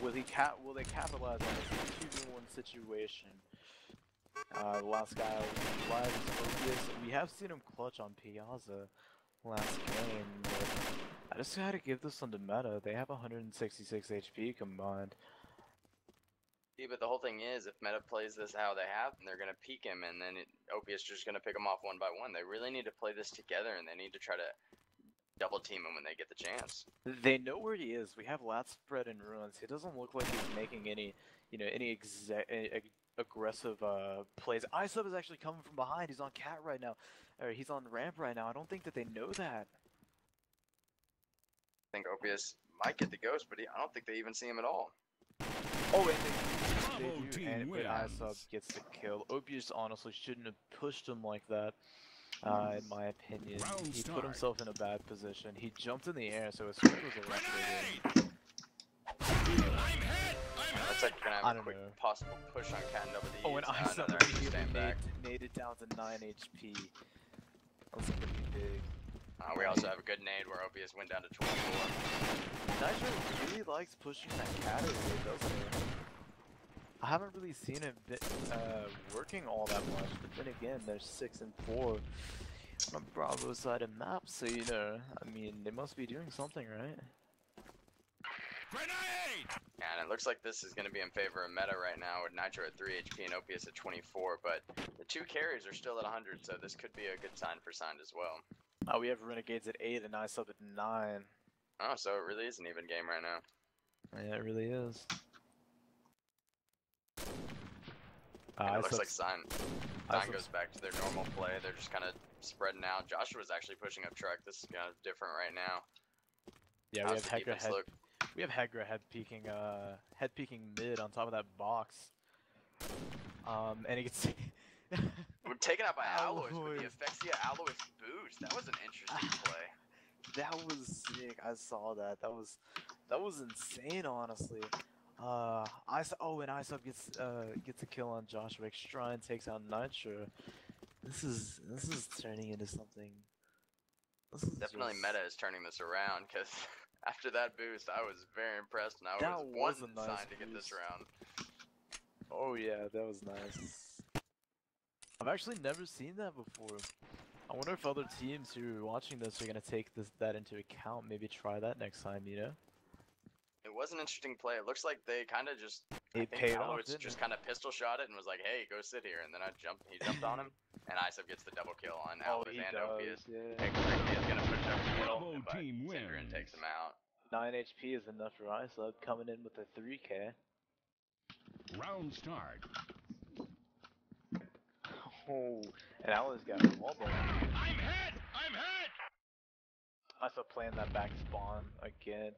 Will they capitalize on this 2v1 situation? The last guy live is Opius. We have seen him clutch on Piazza last game, but I just gotta give this one to meTa. They have 166 HP combined. Yeah, but the whole thing is, if meTa plays this how they have, then they're gonna peek him, and then Opius just gonna pick him off one by one. They really need to play this together, and they need to try to double team him when they get the chance. They know where he is. We have lat spread and ruins. He doesn't look like he's making any, you know, any aggressive plays. Isop is actually coming from behind. He's on Cat right now, or he's on ramp right now. I don't think that they know that. I think Opius might get the ghost, but I don't think they even see him at all. Oh, and they do, and Isop gets the kill. Opius honestly shouldn't have pushed him like that. In my opinion, he put himself in a bad position. He jumped in the air, so his swing was electrocuted. Looks like we're gonna have a quick possible push on Cat and double D. Oh, and Isop naded down to 9 HP. That's pretty big. We also have a good nade where Opius went down to 24. Nitro really likes pushing that Cat away, doesn't he? I haven't really seen it working all that much, but then again, they're 6 and 4 on a Bravo side of map, so you know, I mean, they must be doing something, right? Grenade! Yeah, and it looks like this is going to be in favor of meTa right now, with Nitro at 3 HP and Opius at 24, but the 2 carries are still at 100, so this could be a good sign for Signed as well. We have Renegades at 8 and Isop at 9. Oh, so it really is an even game right now. Yeah, it really is. It looks like Sign goes back to their normal play. They're just kind of spreading out. Joshua's actually pushing up truck. This is kind of different right now. Yeah, How's we the have Hegra defense head. look? We have Hegra head peeking mid on top of that box. And he gets We're taken out by Alloys with the Alloys. Effexia Alloys boost. That was an interesting play. That was sick. I saw that. That was insane, honestly. ISUB gets a kill on Joshua. Shrine takes out Nitro. This is turning into something. This is Definitely just, meTA is turning this around because after that boost, I was very impressed and I That was was a one nice sign to get this boost. round. Oh yeah, that was nice. I've actually never seen that before. I wonder if other teams who are watching this are gonna take that into account. Maybe try that next time, you know? It was an interesting play. It looks like they kind of just, I It think paid off, Alloys didn't just it? kind of pistol shot it and was like, hey, go sit here. And then he jumped on him. And ISUB gets the double kill on Oh, Alloys he and does, Opius. yeah. Xsplit is going to push up the middle, Double but team Syndrin wins. takes him out. 9 HP is enough for ISUB coming in with a 3K. Round start. Oh, and Alice got a wall ball. I'm hit! I'm hit! ISUB playing that back spawn again.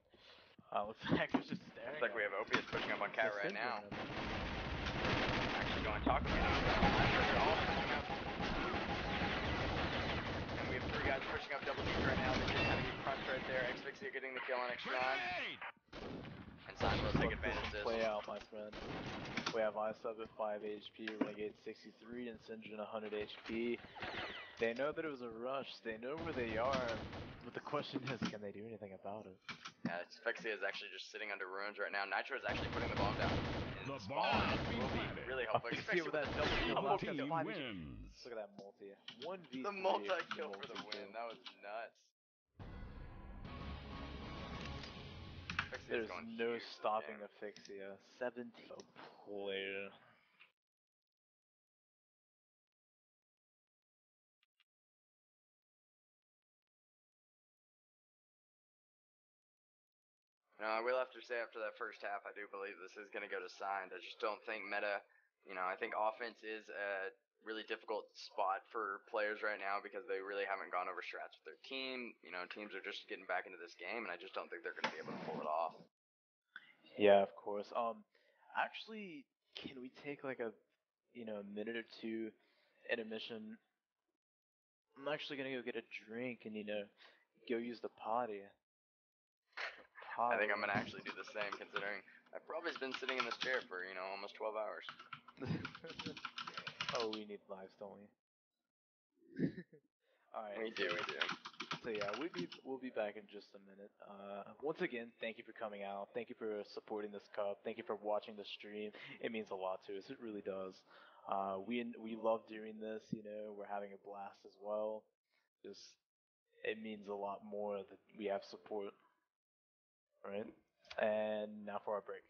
Looks like it's just staring. Looks like we have Opius pushing up on Cat right Syndrin now. at him. Actually going talking about it. They're all pushing up. And we have three guys pushing up double teams right now. They just kind of get crunched right there. Xsplit getting the kill on Xtron. Grenade! And Seinfeld take Look, advantage of this this. play out, my friend. We have ISUB at 5 HP, Renegade 63, and Syndrin 100 HP. They know that it was a rush. They know where they are. But the question is, can they do anything about it? Yeah, Spexia is actually just sitting under ruins right now. Nitro is actually putting the bomb down. And The the bomb spawn has been will be planted. really helpful. Spexia with that double kill. Double Lock team up 5 HP. wins. Look at that multi. 1v3. the multi-kill for the win. That was nuts. Spexia's There's going no huge this stopping game. Asphyxia. 17 player. No, I will have to say after that first half, I do believe this is going to go to signed. I just don't think meTA, I think offense is a really difficult spot for players right now because they really haven't gone over strats with their team. Teams are just getting back into this game, and I just don't think they're going to be able to pull it off. Yeah, of course. Actually, can we take like a minute or two intermission? I'm actually gonna go get a drink and go use the potty. I think I'm going to actually do the same, considering I've probably been sitting in this chair for, almost 12 hours. Oh, we need lives, don't we? Alright. We do. So yeah, we'll be back in just a minute. Once again, thank you for coming out. Thank you for supporting this cup. Thank you for watching the stream. It means a lot to us. It really does. We love doing this. We're having a blast as well. It means a lot more that we have support. Right? And now for our break.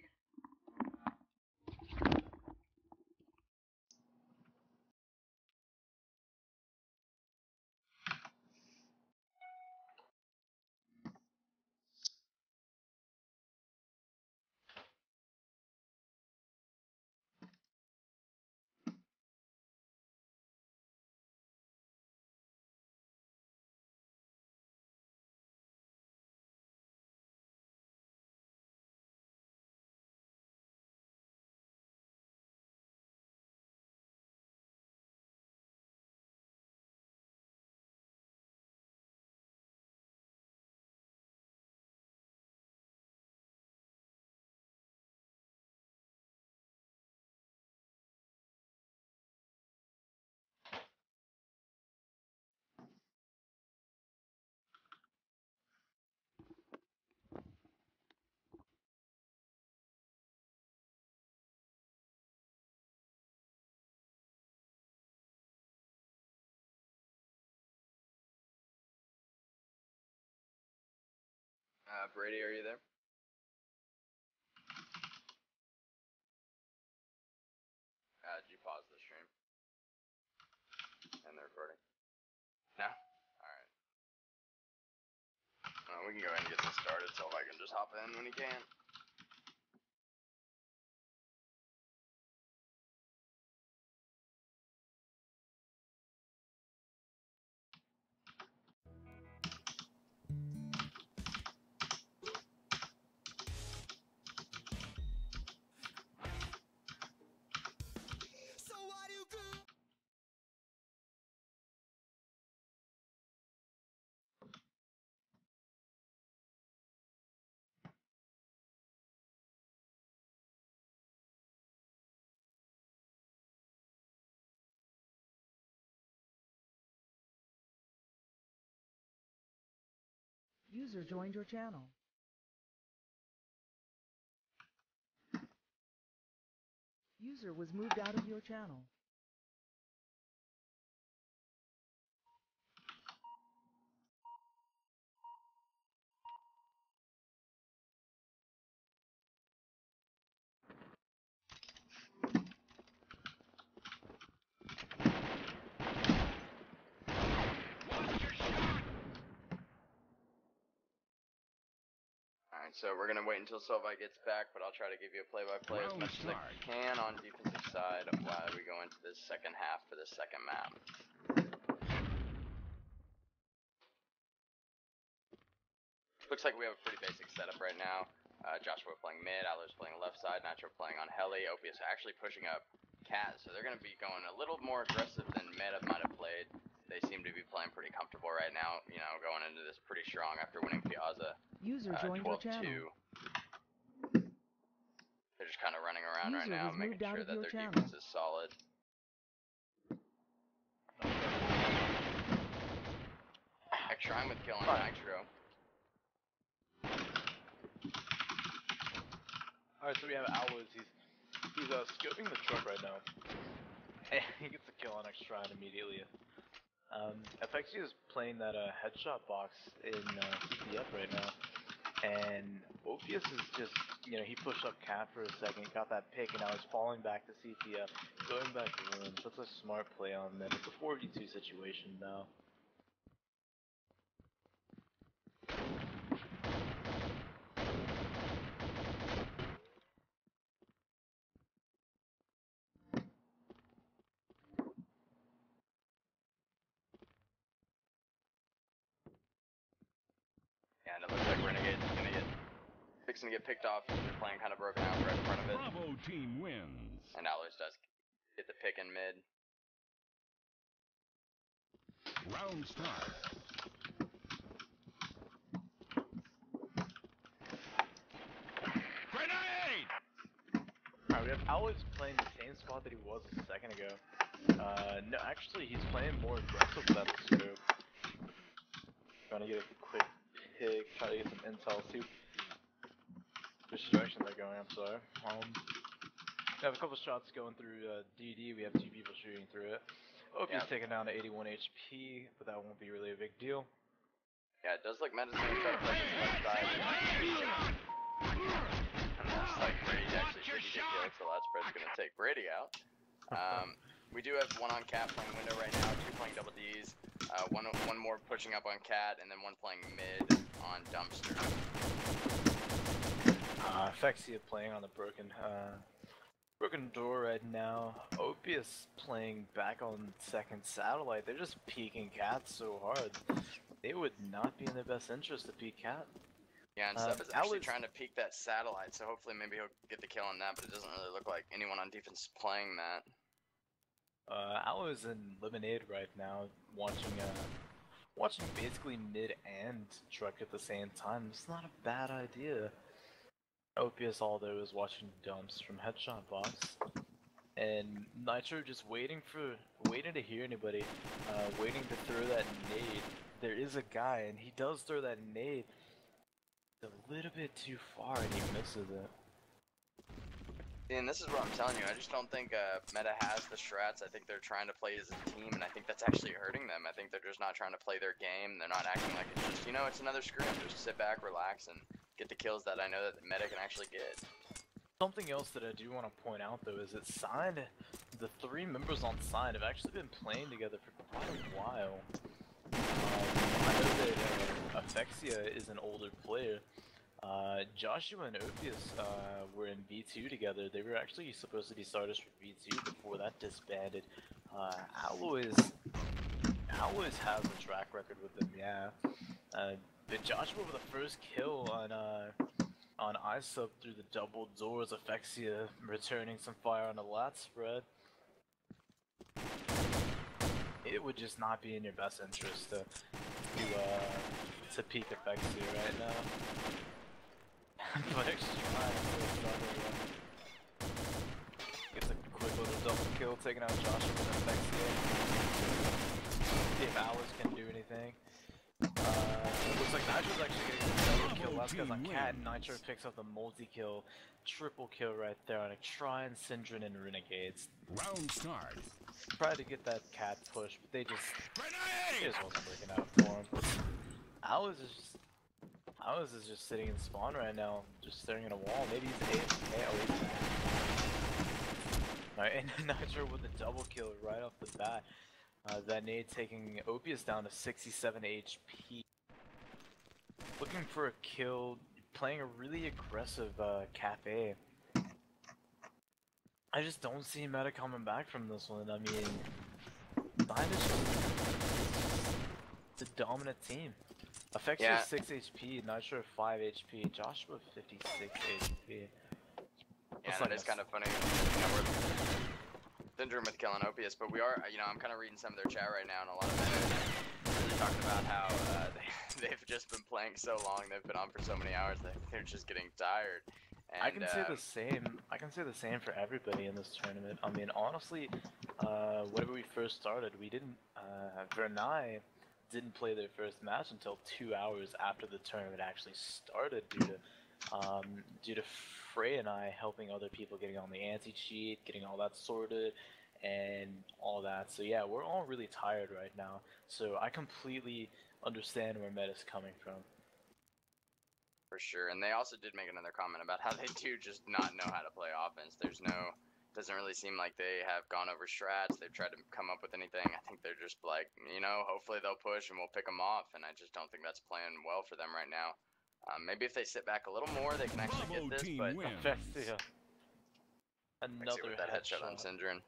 Brady, are you there? Did you pause the stream? And the recording? No? Alright. We can go ahead and get this started so I can just hop in when he can. User joined your channel. User was moved out of your channel. Alright, so we're gonna wait until Solvite gets back, but I'll try to give you a play-by-play as much as I can on defensive side while we go into this second half for the second map. Looks like we have a pretty basic setup right now. Joshua playing mid, Allo's playing left side, Nitro playing on heli, Opius actually pushing up Cat, so they're going to be going a little more aggressive than meTa might have played. They seem to be playing pretty comfortable right now, you know, going into this pretty strong after winning Piazza. User joined your channel. They're just kind of running around right now, making sure that their channel. defense is solid. Trying with killing Nitro. Alright, so we have Aloes. He's scoping the truck right now. And he gets a kill on Xtrine immediately. FXU is playing that headshot box in CTF right now. And Opius is just, you know, he pushed up Cat for a second, got that pick, and now he's falling back to CTF, going back to room. That's a smart play on them. It's a 4v2 situation now. And it looks like Renegade's fixing to get picked off. They're playing kind of broken out right in front of it. Bravo team wins. And Alloys does get the pick in mid. Round start. Grenade! Alright, we have Alloys playing the same spot that he was a second ago. No, actually, he's playing more aggressive with that scope. Trying to get a quick pick, try to get some intel, see which direction they're going, I'm sorry. We have a couple shots going through DD, we have 2 people shooting through it. Opie's taken down to 81 HP, but that won't be really a big deal. Yeah, it does look Medicine try to play this left side. And looks like Brady actually did get killed, so that spread's gonna take Brady out. We do have one on Cat playing window right now, 2 playing double Ds, one more pushing up on Cat, and then one playing mid on Dumpster. Fexia playing on the broken door right now. Opius playing back on second satellite. They're just peeking Cat so hard. They would not be in their best interest to peek Cat. Yeah, and Seb is actually trying to peek that satellite, so hopefully maybe he'll get the kill on that, but it doesn't really look like anyone on defense is playing that. Aloe is in Lemonade right now, watching basically mid and truck at the same time. It's not a bad idea. Opius, although, is watching dumps from headshot box, and Nitro just waiting to hear anybody, waiting to throw that nade. There is a guy, and he does throw that nade. It's a little bit too far, and he misses it. And this is what I'm telling you, I just don't think meTa has the strats. I think they're trying to play as a team, and I think that's actually hurting them. I think they're just not trying to play their game. They're not acting like it's just, you know, it's another scrim. Just sit back, relax, and get the kills that I know that meTa can actually get. Something else that I do want to point out, though, is that Side, the 3 members on Side have actually been playing together for quite a while. I know that Afexia is an older player. Joshua and Opius were in B2 together. They were actually supposed to be starters for B2 before that disbanded. Alloys has a track record with them, yeah. But Joshua with the first kill on ISUB through the double doors, Afexia returning some fire on the lat spread. It would just not be in your best interest to peek Afexia right now. But gets a quick little double kill, taking out Joshua with Afexia. See if Aloes can do anything. looks like Nitro's actually getting a double kill. Last guy's on Cat. Nitro picks up the multi-kill, triple kill right there on Shrine, Syndrome, and Renegades. Round start. Tried to get that Cat push, but they just wasn't working out for him. Alice is just sitting in spawn right now, just staring at a wall. Maybe he's AFK. Alright, and Nitro with a double kill right off the bat. That nade taking Opius down to 67 HP. Looking for a kill, playing a really aggressive Cafe. I just don't see meTa coming back from this one. I mean, Vine is it's a dominant team. Effects Yeah. 6 HP, Nitro 5 HP, Joshua 56 HP. Yeah, and it is kind of funny. You know, we're Syndrome with killing Opius, but we are, you know, I'm kind of reading some of their chat right now, and a lot of them are really talking about how they've just been playing so long, they've been on for so many hours, that they're just getting tired. And, I can say the same. I can say the same for everybody in this tournament. I mean, honestly, whenever we first started, we didn't. Vernai didn't play their first match until 2 hours after the tournament actually started, due to TheFray and I helping other people getting on the anti-cheat, getting all that sorted, and all that. So yeah, we're all really tired right now. So I completely understand where meTa's coming from. for sure, and they also did make another comment about how they do just not know how to play offense. Doesn't really seem like they have gone over strats. They've tried to come up with anything. I think they're just like, you know, hopefully they'll push and we'll pick them off, and I just don't think that's playing well for them right now. Maybe if they sit back a little more, they can actually get this, but Another with that headshot on Syndrome.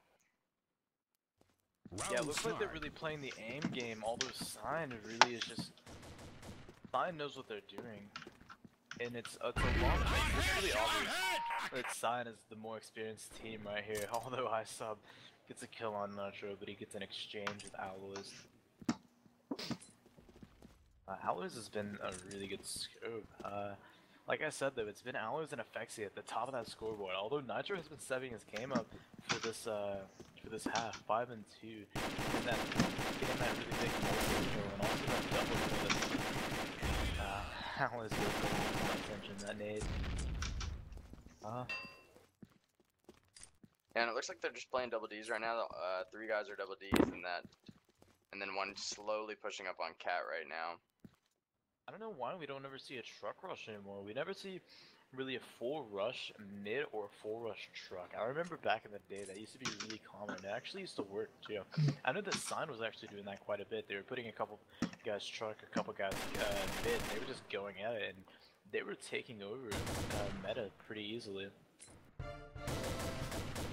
Yeah, it looks like they're really playing the aim game, although Sign really is just... Sign knows what they're doing. And it's a long... It's really obvious that Sign is the more experienced team right here, although iSub gets a kill on Nitro, but he gets an exchange with Aloys. Aloys has been a really good scope. Like I said though, it's been Aloys and Effexi at the top of that scoreboard, although Nitro has been stepping his game up for this half, 5 and 2, and that getting that really big multi kill and also that double kill. Aloys really paying attention, that nade. Yeah, and it looks like they're just playing double Ds right now. 3 guys are double Ds, and then one slowly pushing up on Cat right now. I don't know why we don't ever see a truck rush anymore. We never see really a full rush mid or a full rush truck. I remember back in the day that used to be really common. It actually used to work too. I know that Sign was actually doing that quite a bit. They were putting a couple guys truck, a couple guys mid. They were just going at it, and they were taking over meTa pretty easily.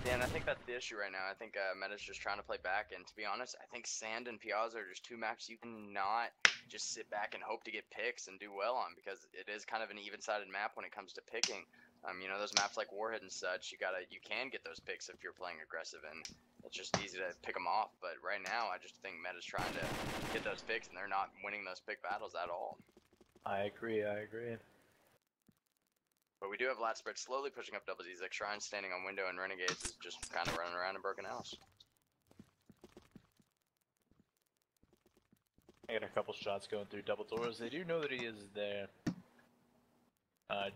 Yeah, and I think that's the issue right now. I think meTa's just trying to play back, and to be honest, I think Sand and Piazza are just 2 maps you cannot just sit back and hope to get picks and do well on, because it is kind of an even-sided map when it comes to picking. You know, those maps like Warhead and such, you can get those picks if you're playing aggressive, and it's just easy to pick them off. But right now, I just think meTa's trying to get those picks, and they're not winning those pick battles at all. I agree. But we do have Latspread slowly pushing up double Ds. Like Shrine standing on window, and Renegades is just kind of running around in Broken House. I got a couple shots going through double doors. They do know that he is there.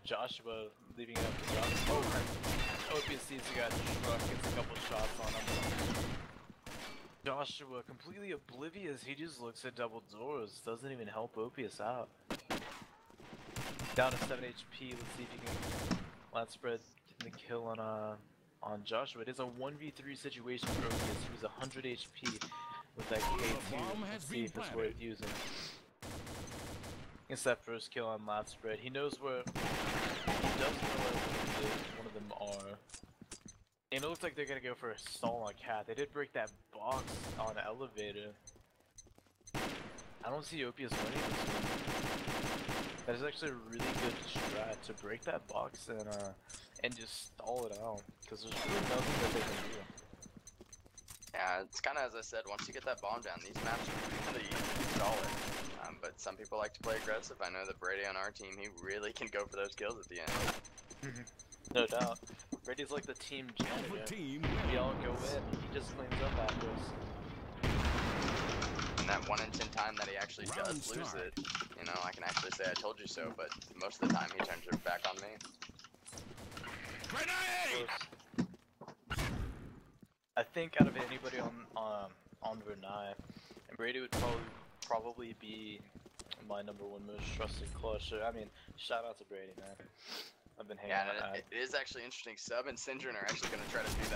Joshua leaving it up to Joshua. Oh, Opius sees the guy truck, gets a couple shots on him. Joshua completely oblivious. He just looks at double doors. Doesn't even help Opius out. Down to 7 HP. Let's see if he can Latspread getting the kill on Joshua. It is a 1v3 situation for Opius. He was 100 HP with that K2. Let's see if it's worth using. Gets that first kill on Latspread. He knows where. He does know where one of them are. And it looks like they're gonna go for a stall on Cat. They did break that box on Elevator. I don't see Opius winning this one. That is actually a really good strat to break that box and just stall it out, because there's really nothing that they can do. Yeah, it's kind of as I said, once you get that bomb down, these maps are really easy to stall it. But some people like to play aggressive. I know that Brady on our team, he really can go for those kills at the end. No doubt. Brady's like the team janitor. We all go in, he just cleans up after us. And that 1 in 10 time that he actually does lose it, you know, I can actually say I told you so, but most of the time he turns it back on me. Grenade! I think out of anybody on Brunei, Brady would probably be my #1 most trusted clutcher. I mean, shout out to Brady, man. I've been hanging out. It is actually interesting. Sub and Syndrome are actually going to try to do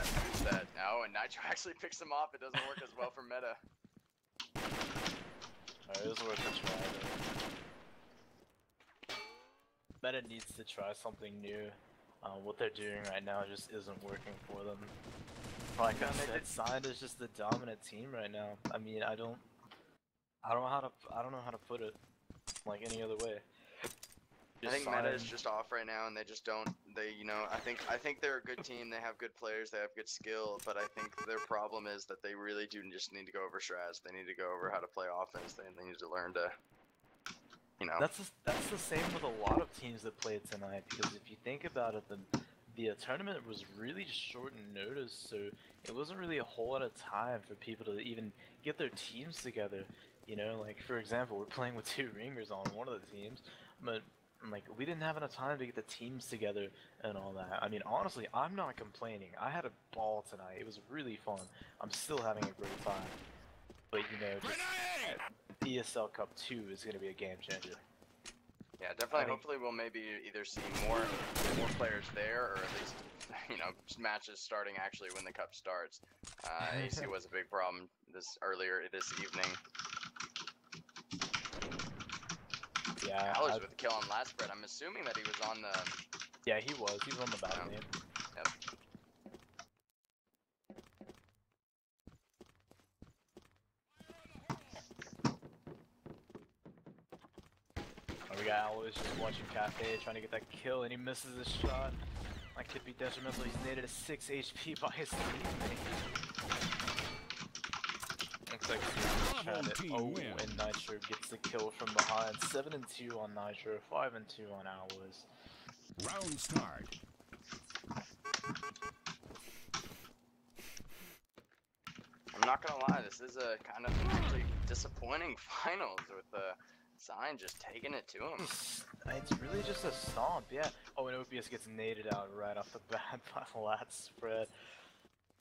that. No, and Nitro actually picks him off. It doesn't work as well for meTA. Alright, it was worth a try, though. meTA needs to try something new. What they're doing right now just isn't working for them. Like I said, Signed is just the dominant team right now. I mean, I don't know how to put it like any other way. I think meTA is just off right now, and they just don't. You know, I think they're a good team. They have good players. They have good skill. But I think their problem is that they really do just need to go over strats. They need to go over how to play offense. They need to learn to, you know. That's the same with a lot of teams that played tonight. Because if you think about it, the tournament was really just short in notice, so it wasn't really a whole lot of time for people to even get their teams together. You know, like for example, we're playing with 2 ringers on one of the teams, but like we didn't have enough time to get the teams together and all that. I mean, honestly, I'm not complaining. I had a ball tonight. It was really fun. I'm still having a great time. But you know, just ESL Cup 2 is going to be a game changer. Yeah, definitely. Hopefully, we'll maybe either see more players there, or at least, you know, matches starting actually when the cup starts. AC was a big problem earlier this evening. Yeah, Alex with the kill on last spread. I'm assuming that he was on the. Yeah, he was. He was on the battle game. Yep. Oh, we got Alois just watching Cafe, trying to get that kill, and he misses his shot. That could be detrimental. He's naded a 6 HP by his teammate. Looks like he's trying to. Oh, and Nitro gets the kill from behind. 7-2 on Nitro, 5-2 on Alois. Round start. I'm not gonna lie, this is a kind of actually disappointing finals with Sign just taking it to him. It's really just a stomp, yeah. Oh, and OPS gets naded out right off the bat by the last spread.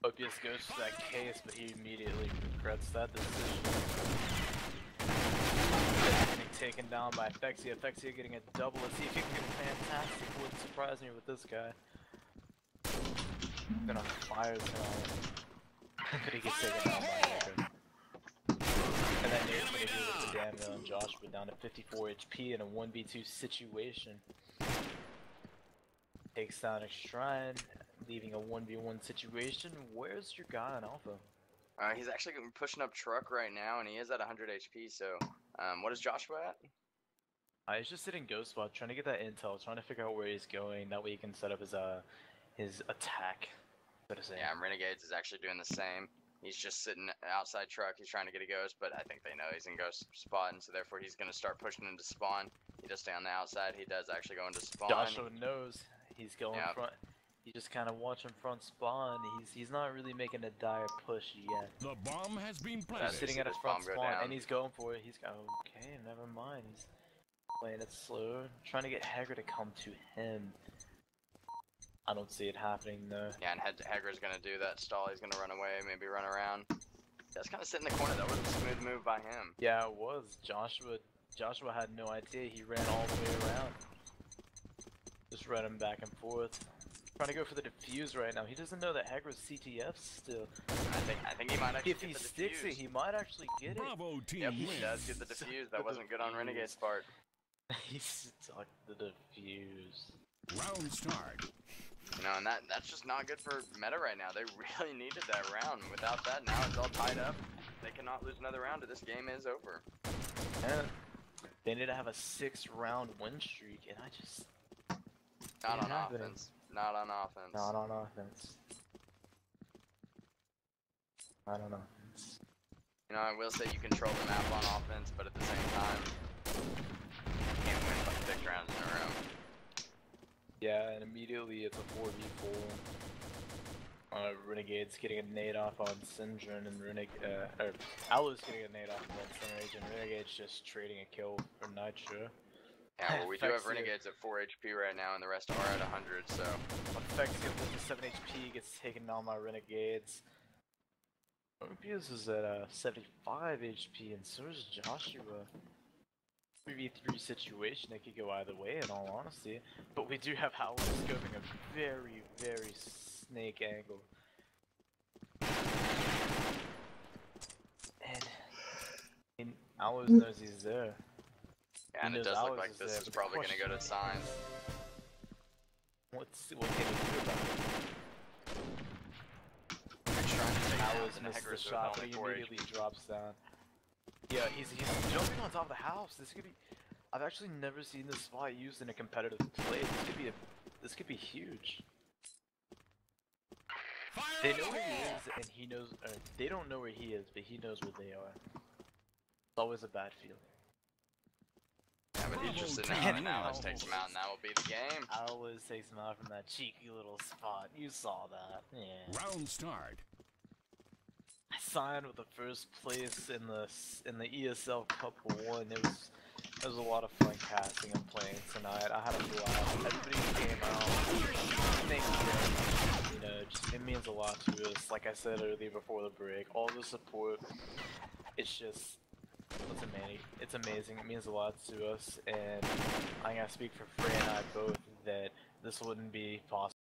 OPS goes for that case, but he immediately regrets that decision. Getting taken down by Phexia. Phexia getting a double. Let's see if he can get a fantastic. Wouldn't surprise me with this guy. Gonna fire tonight. But he gets taken down by Ebbert. And that nade's gonna do the damage on Joshua, down to 54 HP in a 1v2 situation. Takes down a Shrine, leaving a 1v1 situation. Where's your guy on Alpha? He's actually pushing up truck right now, and he is at 100 HP, so what is Joshua at? He's just sitting Ghost Spot, trying to get that intel, trying to figure out where he's going. That way he can set up his attack, so to say. Yeah, Renegades is actually doing the same. He's just sitting outside truck. He's trying to get a ghost, but I think they know he's in ghost spot, and so therefore he's going to start pushing into spawn. He does stay on the outside. He does actually go into spawn. Joshua knows he's going front. He's just kind of watching front spawn. He's not really making a dire push yet. The bomb has been planted. Sitting at his front spawn, and he's going for it. He's got okay, never mind. He's playing it slow, trying to get Hager to come to him. I don't see it happening though. Yeah, and Hager's gonna do that stall. He's gonna run away, maybe run around. That's kind of sit in the corner. That was a smooth move by him. Yeah, it was. Joshua had no idea. He ran all the way around. Just ran him back and forth. Trying to go for the defuse right now. He doesn't know that Hager's CTF still. I think he might actually if he sticks it, he might actually get it. Bravo team Yep, he wins. does get the defuse. That wasn't good on Renegade's part. He stuck the defuse. Round start. You know, and that's just not good for meTA right now. They really needed that round. Without that, now it's all tied up. They cannot lose another round, or this game is over. And they need to have a 6-round win streak, and I just... Not on offense. Not on offense. Not on offense. Not on offense. You know, I will say you control the map on offense, but at the same time, you can't win like 6 rounds in a row. Yeah, and immediately it's a 4v4. Renegade's getting a nade off on Syndrome, and Alo's getting a nade off on Center Age, and Renegade's just trading a kill for Nitro. Yeah, well, we do have Fexia. Renegades at 4 HP right now, and the rest are at 100, so... Fexia with the 7 HP gets taken down by Renegades. Morbius is at 75 HP, and so is Joshua. 3v3 situation, it could go either way in all honesty. But we do have Howard scoping a very, very snake angle. And Aloes knows he's there. Yeah, and it does look like this is probably going to go to signs. What can he do about it? Aloes misses the shot, but he immediately drops down. Yeah, he's jumping on top of the house. This could be. I've actually never seen this spot used in a competitive play. This could be huge. They know where he is, and he knows. Or they don't know where he is, but he knows where they are. It's always a bad feeling. Yeah, but he's just sitting out, and Aloes takes him out, and that will be the game. Aloes takes him out from that cheeky little spot. You saw that. Yeah. Round start. I signed with the first place in the ESL Cup 1. It was a lot of fun casting and playing tonight. I had a blast. Everybody came out. Thank you. You know, it means a lot to us. Like I said earlier before the break, all the support. It's just, it's amazing. It means a lot to us, and I'm gonna speak for Frey and I both that this wouldn't be possible